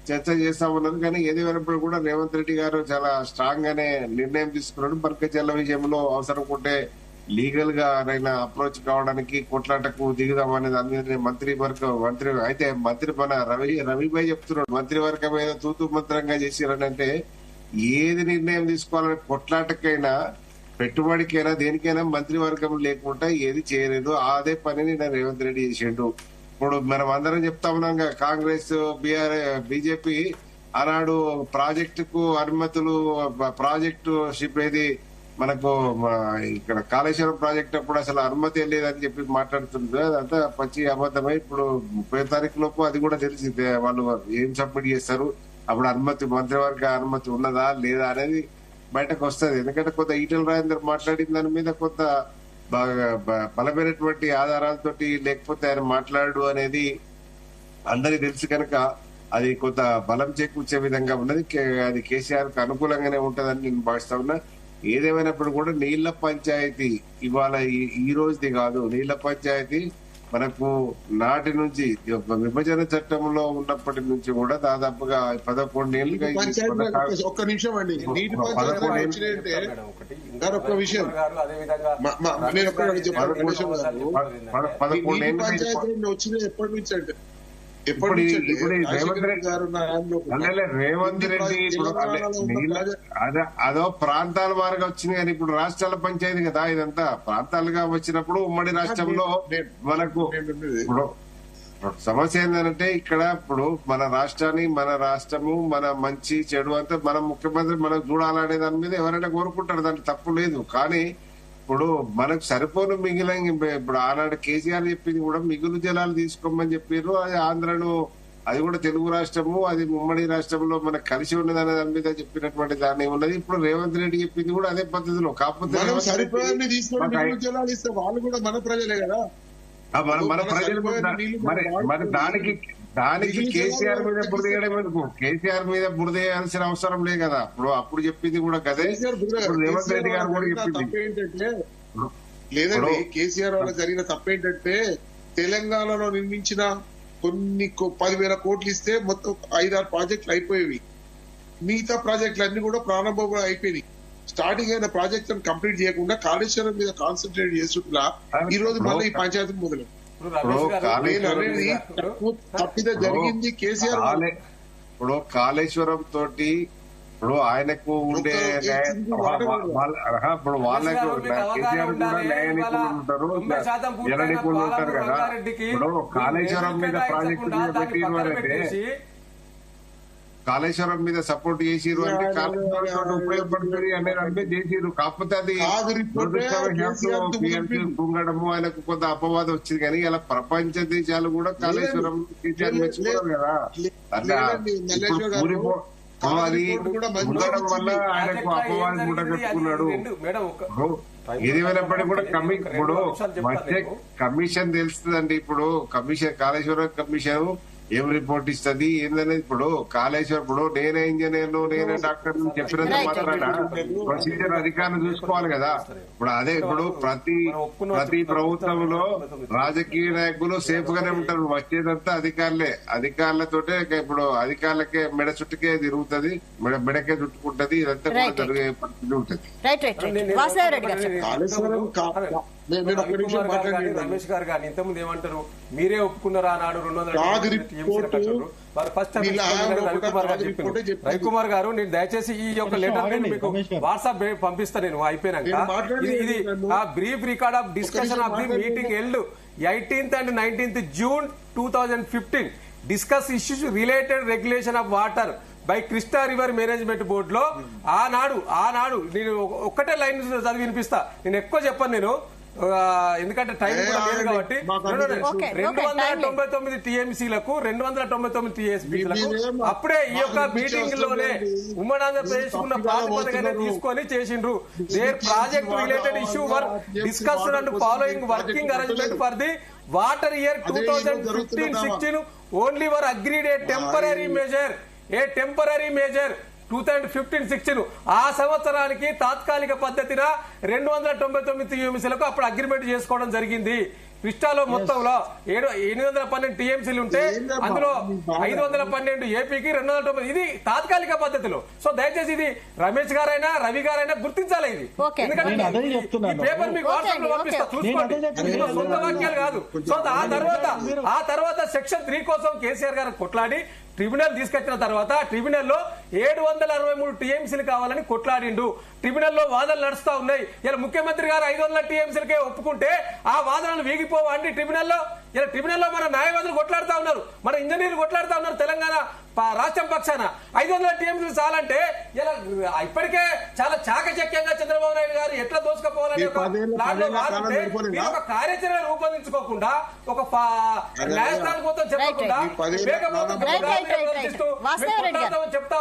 S5: చర్చ చేస్తా ఉన్నారు. కానీ ఏదేమైనప్పుడు కూడా రేవంత్ రెడ్డి గారు చాలా స్ట్రాంగ్ గానే నిర్ణయం తీసుకున్నాడు. బనకచర్ల విషయంలో అవసరం ఉంటే లీగల్ గా ఆయన అప్రోచ్ కావడానికి కొట్లాటకు దిగుదామనే దాని మీద మంత్రి అయితే మంత్రి మన రవిభాయ్ చెప్తున్నాడు మంత్రివర్గం మీద తూతు మంత్రంగా చేసిరంటే ఏది నిర్ణయం తీసుకోవాలని కొట్లాటకైనా పెట్టుబడికైనా దేనికైనా మంత్రివర్గం లేకుండా ఏది చేయలేదు. అదే పనిని రేవంత్ రెడ్డి చేసిండు. ఇప్పుడు మనం అందరం చెప్తా ఉన్నాం కాంగ్రెస్ బీజేపీ ఆనాడు ప్రాజెక్టుకు అనుమతులు ప్రాజెక్టు షిప్ ఏది మనకు ఇక్కడ కాళేశ్వరం ప్రాజెక్ట్ అప్పుడు అసలు అనుమతి లేదని చెప్పి మాట్లాడుతుంది. అదంతా పచ్చి అబద్ధమై ఇప్పుడు 30 తారీఖు లోపు అది కూడా తెలిసిందే వాళ్ళు ఏం సబ్మిట్ చేస్తారు, అప్పుడు అనుమతి మంత్రివర్గ అనుమతి ఉన్నదా లేదా అనేది బయటకు వస్తుంది. ఎందుకంటే కొంత ఈటెల రాజేందర్ మాట్లాడిన దాని మీద కొంత బలమైనటువంటి ఆధారాలతోటి లేకపోతే ఆయన మాట్లాడు అనేది అందరికి తెలుసు కనుక అది కొంత బలం చేకూర్చే విధంగా ఉన్నది. అది కేసీఆర్ కు అనుకూలంగానే ఉంటదని నేను భావిస్తా ఉన్నా. ఏదేమైనప్పుడు కూడా నీళ్ల పంచాయతీ ఇవాళ ఈ రోజుది కాదు. నీళ్ల పంచాయతీ మనకు నాటి నుంచి విభజన చట్టంలో ఉన్నప్పటి నుంచి కూడా దాదాపుగా 11 ఏళ్ళుగా
S3: ఒక్క నిమిషం అండి. నీటి పంచాయతీ ఒక్క విషయం నేను పంచాయతీ వచ్చిన ఎప్పటి నుంచి అంటే
S5: రేవంత్ రెడ్డి అదో ప్రాంతాల వారుగా వచ్చింది. కానీ ఇప్పుడు రాష్ట్రాల పంచాయతీ కదా ఇదంతా. ప్రాంతాలుగా వచ్చినప్పుడు ఉమ్మడి రాష్ట్రంలో మనకు ఇప్పుడు సమస్య ఏంటంటే ఇక్కడ ఇప్పుడు మన రాష్ట్రాన్ని మన రాష్ట్రము మన మంచి చెడు అంతా మన ముఖ్యమంత్రి మనం చూడాలనే దాని మీద ఎవరైనా కోరుకుంటారు, దాంట్లో తప్పు లేదు. కానీ ఇప్పుడు మనకు సరిపోను మిగిలిన ఇప్పుడు ఆనాడు కేసీఆర్ చెప్పింది కూడా మిగులు జలాలు తీసుకోమని చెప్పారు. అది ఆంధ్రను, అది కూడా తెలుగు రాష్ట్రము, అది ఉమ్మడి రాష్ట్రంలో మనకు కలిసి ఉన్నదనే దాని మీద చెప్పినటువంటి దాన్ని ఉన్నది. ఇప్పుడు రేవంత్ రెడ్డి చెప్పింది కూడా అదే పద్ధతిలో. కాకపోతే
S3: సరిపోయాన్ని తీసుకొని మిగులు జలాలు ఇస్తే వాళ్ళు కూడా మన ప్రజలే కదా,
S5: మన ప్రజలు మరి దానికి కేసీఆర్ మీద బురద వేయడం ఎందుకు? కేసీఆర్ మీద బురద వేయాల్సిన అవసరం లేదు కదా. అప్పుడు చెప్పింది కూడా కదే. రేవంత్ రెడ్డి గారు కూడా చెప్పింది
S3: ఏంటంటే, లేదండి కేసీఆర్ వల్ల జరిగిన తప్పేంటంటే తెలంగాణలో నిర్మించిన కొన్ని 10,000 కోట్లు ఇస్తే మొత్తం 5-6 ప్రాజెక్టులు అయిపోయేవి. మిగతా ప్రాజెక్టులు అన్ని కూడా ప్రారంభం కూడా అయిపోయినాయి. స్టార్టింగ్ అయిన ప్రాజెక్టులను కంప్లీట్ చేయకుండా కాళేశ్వరం మీద కాన్సన్ట్రేట్ చేస్తున్నా ఈ రోజు మళ్ళీ ఈ పంచాయతీ మొదలు తప్పిద జరిగింది కేసీఆర్.
S5: ఇప్పుడు కాళేశ్వరం తోటి ఇప్పుడు ఆయనకు ఉండే ఇప్పుడు వాళ్ళకు కేసీఆర్ కూడా న్యాయ నిపుణులు ఉంటారు, జన నిపుణులు ఉంటారు కదా. ఇప్పుడు కాళేశ్వరం మీద ప్రాజెక్టు మీద పెట్టిరు అంటే, కాళేశ్వరం మీద సపోర్ట్ చేసిరు అంటే కాళేశ్వరం ఉపయోగపడుతుంది అనేది అంటే చేసిరు. కాకపోతే అది కుంగడము ఆయనకు కొంత అపవాదం వచ్చింది. కానీ ఇలా ప్రపంచ దేశాలు కూడా కాళేశ్వరం కేసీఆర్ మెచ్చుకున్నారు కదా. అట్లా అది ఉండడం వల్ల ఆయనకు అపవాదం కూడా కట్టుకున్నాడు. ఏది అయినప్పటికీ కూడా ఇప్పుడు మధ్య కమిషన్ తెలుస్తుందండి. ఇప్పుడు కమిషన్, కాళేశ్వరం కమిషన్ ఏం రిపోర్ట్ ఇస్తుంది ఏందనేది. ఇప్పుడు కాళేశ్వరం, ఇప్పుడు నేనే ఇంజనీర్ను, నేనే డాక్టర్ చెప్పినంత మాత్రాన ప్రొసీజర్ అధికారులు చూసుకోవాలి కదా. ఇప్పుడు అదే ఇప్పుడు ప్రతి ప్రభుత్వంలో రాజకీయ నాయకులు సేఫ్ గానే ఉంటారు. వచ్చేదంతా అధికారులతోటే. ఇప్పుడు అధికారులకే మెడ చుట్టుకే తిరుగుతుంది, మెడకే చుట్టుకుంటది. ఇదంతా కూడా జరిగే పరిస్థితి ఉంటుంది.
S2: రమేష్ గారు కానీ ఇంతకుముందు ఏమంటారు, మీరే ఒప్పుకున్నారా నాడు 200 రవికుమార్ గారు. నేను దయచేసి ఈ యొక్క లెటర్ నేను మీకు వాట్సాప్ పంపిస్తా నేను అయిపోయినాక. ఇది brief record of discussion of the meeting held 18th and 19th June 2015 discuss issues related regulation of water by Krishna river management board లో ఆనాడు నేను ఒక్కటే లైన్ చదివి వినిపిస్తా. నేను ఎక్కువ చెప్పను నేను, ఎందుకంటే టైం కూడా లేదు కాబట్టి. 299 టీఎంసీలకు 299 టీఎస్పీలకు అప్పుడే ఈ యొక్క మీటింగ్ లోనే ఉమ్మడి ఆంధ్రప్రదేశ్ ఉన్న ప్రాతిపదికనే తీసుకొని చేసిండ్రు. There project related issue were discussed and following working arrangement for the water year 2015-16 only were agreed a temporary measure 2015-16 ఆ సంవత్సరానికి తాత్కాలిక పద్ధతిన 299 టీఎంసీలకు అప్పుడు అగ్రిమెంట్ చేసుకోవడం జరిగింది. కృష్ణాలో మొత్తంలో 812 టీఎంసీలు ఉంటే అందులో 512 ఏపీకి 290 ఇది తాత్కాలిక పద్ధతిలో. సో దయచేసి ఇది రమేష్ గారైనా రవి గారైనా గుర్తించాలి. ఇది ఎందుకంటే పేపర్ మీకు వాట్సాప్ లో పంపిస్తా, చూసుకోండి. సొంత వాక్యాలు కాదు. సో ఆ తర్వాత సెక్షన్ 3 కోసం కేసీఆర్ గారు కొట్లాడి ట్రిబ్యునల్ తీసుకొచ్చిన తర్వాత ట్రిబ్యునల్లో 763 టీఎంసీలు కావాలని కొట్లాడిండు. ట్రిబ్యునల్లో వాదనలు నడుస్తా ఉన్నాయి. ఇలా ముఖ్యమంత్రి గారు 500 టీఎంసీలకే ఒప్పుకుంటే ఆ వాదనలు వీగిపోవా అండి ట్రిబ్యునల్లో? ఇలా ట్రిబ్యునల్లో మన న్యాయవాదులు కొట్లాడుతా ఉన్నారు, మన ఇంజనీర్లు కొట్లాడుతా ఉన్నారు. తెలంగాణ రాష్ట్రం పక్షాన 500 టీఎంసీలు చాలంటే ఇలా ఇప్పటికే చాలా చాకచక్యంగా చంద్రబాబు నాయుడు గారు ఎట్లా దోసుకపోవాలని ఒక కార్యాచరణ రూపొందించుకోకుండా, ఒక న్యాయస్థానం మొత్తం చెప్పకుండా చెప్తా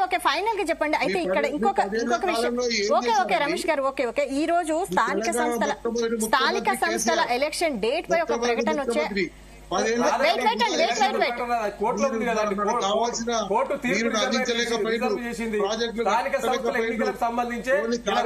S1: ఓకే ఫైనల్ గా చెప్పండి. అయితే ఇక్కడ ఇంకొక విషయం. ఓకే రమేష్ గారు, ఓకే ఈ రోజు స్థానిక సంస్థల ఎలక్షన్ డేట్ పై ఒక ప్రకటన వచ్చే
S2: కోర్టులో ఉంది కదండి. కోర్టు తీర్పు చేసింది. స్థానిక సంస్థల ఎన్నికలకు సంబంధించి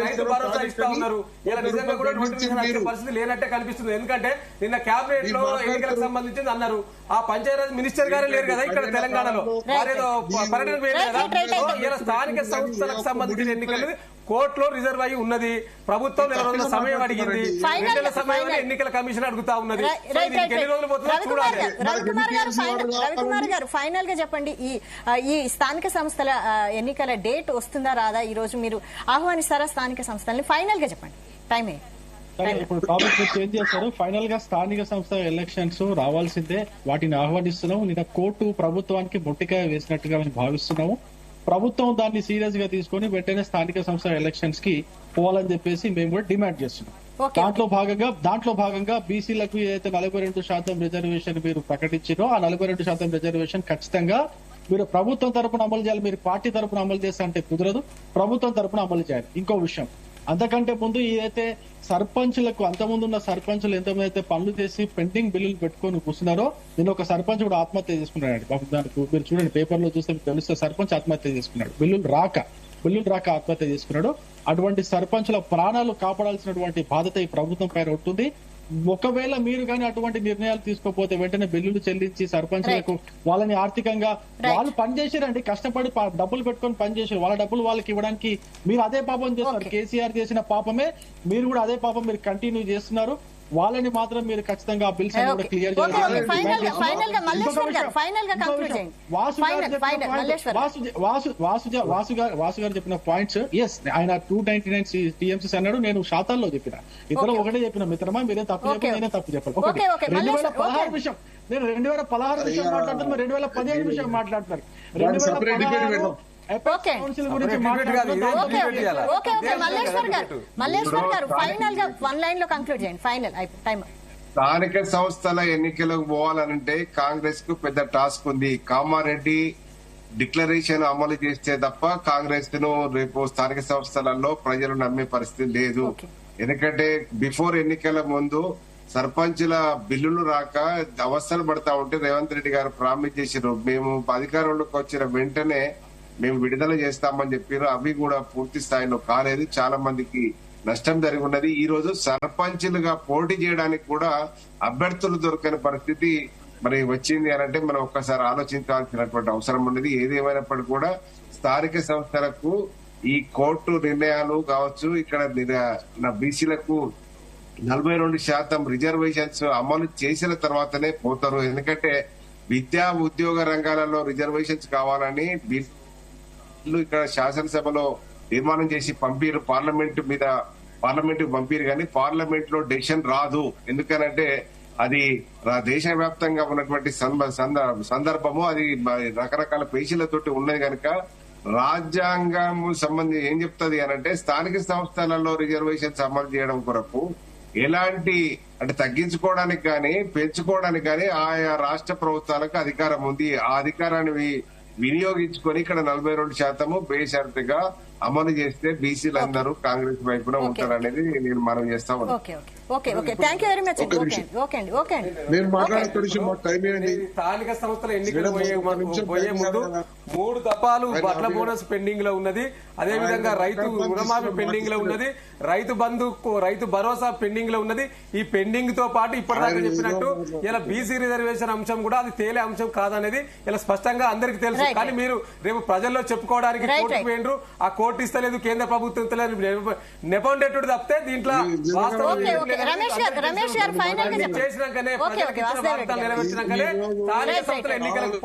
S2: రైతు భరోసా ఇస్తా ఉన్నారు. ఇలా నిజంగా కూడా నోటిఫికేషన్ వచ్చే పరిస్థితి లేనట్టే కనిపిస్తుంది. ఎందుకంటే నిన్న కేబినెట్ లో ఎన్నికలకు సంబంధించింది అన్నారు. ఆ పంచాయతీరాజ్ మినిస్టర్ గారే లేరు కదా ఇక్కడ తెలంగాణలో, వారేదో పర్యటన పోయారు కదా. ఇలా స్థానిక సంస్థలకు సంబంధించిన ఎన్నికలు కోర్టులో రిజర్వ్ అయి ఉన్నది. ప్రభుత్వం 4 రోజుల సమయం అడిగింది. 2 నెలల సమయం ఎన్నికల కమిషన్ అడుగుతా ఉన్నది. ఎన్ని రోజులు పోతుందో చూడాలి.
S1: రవికుమార్ గారు ఫైనల్ గా చెప్పండి, ఈ స్థానిక సంస్థల ఎన్నికల డేట్ వస్తుందా రాదా? ఈ రోజు మీరు ఆహ్వానిస్తారా స్థానిక సంస్థలని? ఫైనల్ గా చెప్పండి, టైం
S4: ఇప్పుడు టాపిక్ చేంజ్ చేస్తారు. ఫైనల్ గా స్థానిక సంస్థల ఎలక్షన్స్ రావాల్సిందే, వాటిని ఆహ్వానిస్తున్నాము. నిన్న కోర్టు ప్రభుత్వానికి మొట్టికాయ వేసినట్టుగా మేము భావిస్తున్నాము. ప్రభుత్వం దాన్ని సీరియస్ గా తీసుకొని వెంటనే స్థానిక సంస్థల ఎలక్షన్స్ కి పోవాలని చెప్పేసి మేము కూడా డిమాండ్ చేస్తున్నాం.
S1: Okay.
S4: దాంట్లో భాగంగా బీసీలకు ఏదైతే 42% రిజర్వేషన్ మీరు ప్రకటించారో ఆ 42% రిజర్వేషన్ ఖచ్చితంగా మీరు ప్రభుత్వం తరపున అమలు చేయాలి. మీరు పార్టీ తరపున అమలు చేస్తే అంటే కుదరదు, ప్రభుత్వం తరపున అమలు చేయాలి. ఇంకో విషయం, అంతకంటే ముందు ఏదైతే సర్పంచులకు అంతకుముందు ఉన్న సర్పంచులు ఎంతమంది అయితే పనులు చేసి పెండింగ్ బిల్లులు పెట్టుకొని కూర్చున్నారో నేను ఒక సర్పంచ్ కూడా ఆత్మహత్య చేసుకున్నాడు. పాపం దానికి మీరు చూడండి, పేపర్లో చూస్తే మీకు తెలుస్తే సర్పంచ్ ఆత్మహత్య చేసుకున్నాడు. బిల్లులు రాక ఆత్మహత్య చేసుకున్నాడు. అటువంటి సర్పంచుల ప్రాణాలు కాపాడాల్సినటువంటి బాధ్యత ఈ ప్రభుత్వం పైన ఉంటుంది. ఒకవేళ మీరు కానీ అటువంటి నిర్ణయాలు తీసుకోకపోతే వెంటనే బిల్లులు చెల్లించి సర్పంచులకు వాళ్ళని ఆర్థికంగా వాళ్ళు పనిచేసారండి, కష్టపడి డబ్బులు పెట్టుకొని పనిచేసారు, వాళ్ళ డబ్బులు వాళ్ళకి ఇవ్వడానికి మీరు అదే పాపం చేస్తున్నారు. కేసీఆర్ చేసిన పాపమే మీరు కూడా అదే పాపం మీరు కంటిన్యూ చేస్తున్నారు. వాళ్ళని మాత్రం మీరు ఖచ్చితంగా ఆ బిల్స్ కూడా క్లియర్ చేయాలి. వాసు గారు చెప్పిన పాయింట్స్, ఎస్ ఆయన 299 టీఎంసీస్ అన్నాడు, నేను శాతాల్లో చెప్పిన ఇద్దరు ఒకటే చెప్పిన. మిత్రమా మీరే తప్పు చెప్పారు, నేనే తప్పు చెప్పాను. 2016 విషయం నేను 2016 విషయం మాట్లాడుతున్నాను, 2017 విషయం మాట్లాడుతున్నారు. 2016
S1: మల్లేశ్వర్ గారు ఫైనల్ గా వన్ లైన్ లో కంక్లూడ్ చేయండి. Final time.
S5: స్థానిక సంస్థల ఎన్నికలకు పోవాలనంటే కాంగ్రెస్ కు పెద్ద టాస్క్ ఉంది. కామారెడ్డి డిక్లరేషన్ అమలు చేస్తే తప్ప కాంగ్రెస్ ను రేపు స్థానిక సంస్థలలో ప్రజలు నమ్మే పరిస్థితి లేదు. ఎందుకంటే బిఫోర్ ఎన్నికల ముందు సర్పంచుల బిల్లులు రాక అవస్థలు పడతా ఉంటే రేవంత్ రెడ్డి గారు ప్రామిస్ చేశారు, మేము అధికారంలోకి వచ్చిన వెంటనే మేము విడుదల చేస్తామని చెప్పారు. అవి కూడా పూర్తి స్థాయిలో కాలేదు, చాలా మందికి నష్టం జరిగి ఉన్నది. ఈ రోజు సర్పంచులుగా పోటీ చేయడానికి కూడా అభ్యర్థులు దొరకని పరిస్థితి మరి వచ్చింది అని అంటే మనం ఒక్కసారి ఆలోచించాల్సినటువంటి అవసరం ఉన్నది. ఏదేమైనప్పటికీ కూడా స్థానిక సంస్థలకు ఈ కోర్టు నిర్ణయాలు కావచ్చు, ఇక్కడ బీసీలకు 42% రిజర్వేషన్స్ అమలు చేసిన తర్వాతనే పోతారు. ఎందుకంటే విద్యా ఉద్యోగ రంగాలలో రిజర్వేషన్స్ కావాలని ఇక్కడ శాసనసభలో తీర్మానం చేసి పంపిరు, పార్లమెంట్ పంపిరు, కానీ పార్లమెంట్ లో డెసిషన్ రాదు. ఎందుకనంటే అది దేశవ్యాప్తంగా ఉన్నటువంటి సందర్భము, అది రకరకాల పేజీలతోటి ఉన్నది కనుక రాజ్యాంగం సంబంధించి ఏం చెప్తుంది అనంటే స్థానిక సంస్థలలో రిజర్వేషన్స్ అమలు చేయడం కొరకు ఎలాంటి అంటే తగ్గించుకోవడానికి కానీ పెంచుకోవడానికి కానీ ఆయా రాష్ట్ర ప్రభుత్వాలకు అధికారం ఉంది. ఆ అధికారాన్ని వినియోగించుకొని ఇక్కడ 42% బేషరతుగా అమలు చేస్తే బీసీలందరూ కాంగ్రెస్ వైపున ఉంటారనేది నేను మనం చేస్తా ఉన్నాను.
S2: స్థానిక సంస్థల ఎన్నికలు పోయే ముందు 3 దఫాలు బట్ల బోనస్ పెండింగ్ లో ఉన్నది. అదేవిధంగా రైతు రుణమాఫీ పెండింగ్ లో ఉన్నది, రైతు బంధు రైతు భరోసా పెండింగ్ లో ఉన్నది. ఈ పెండింగ్ తో పాటు ఇప్పటిదాకా చెప్పినట్టు ఇలా బీసీ రిజర్వేషన్ అంశం కూడా అది తేలే అంశం కాదనేది ఇలా స్పష్టంగా అందరికి తెలుసు. కానీ మీరు రేపు ప్రజల్లో చెప్పుకోవడానికి కోర్టుకు పోయినరు, ఆ కోర్టు ఇస్తలేదు, కేంద్ర ప్రభుత్వం ఇస్తలేదు, నెపండేటుడు తప్పితే దీంట్లో చేసినాకనే నెరవేర్చినాకనే స్థానిక సంస్థల ఎన్నికలకు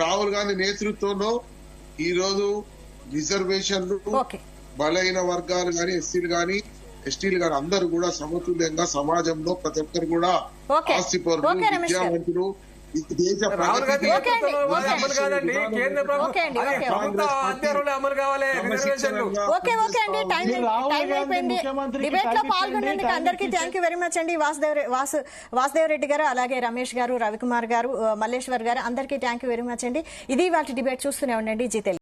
S3: రాహుల్ గాంధీ నేతృత్వంలో ఈ రోజు రిజర్వేషన్లు బలైన వర్గాలు గాని, ఎస్సీలు గాని, ఎస్టీలు గాని అందరూ కూడా సమతుల్యంగా సమాజంలో ప్రతి ఒక్కరు కూడా ఆస్తిపరులు, విద్యావంతులు,
S2: రాహుల్ గాంధీ అమలు కాదండి, కేంద్ర ప్రభుత్వం అమలు కావాలి రిజర్వేషన్లు.
S1: డిబేట్ లో పాల్గొన్నందుకు అందరికీ థ్యాంక్ యూ వెరీ మచ్ అండి. వాసుదేవ్ రెడ్డి గారు, అలాగే రమేష్ గారు, రవికుమార్ గారు, మల్లేశ్వర్ గారు, అందరికీ థ్యాంక్ యూ వెరీ మచ్ అండి. ఇది వాటి డిబేట్. చూస్తూనే ఉండండి జీ తెలుగు.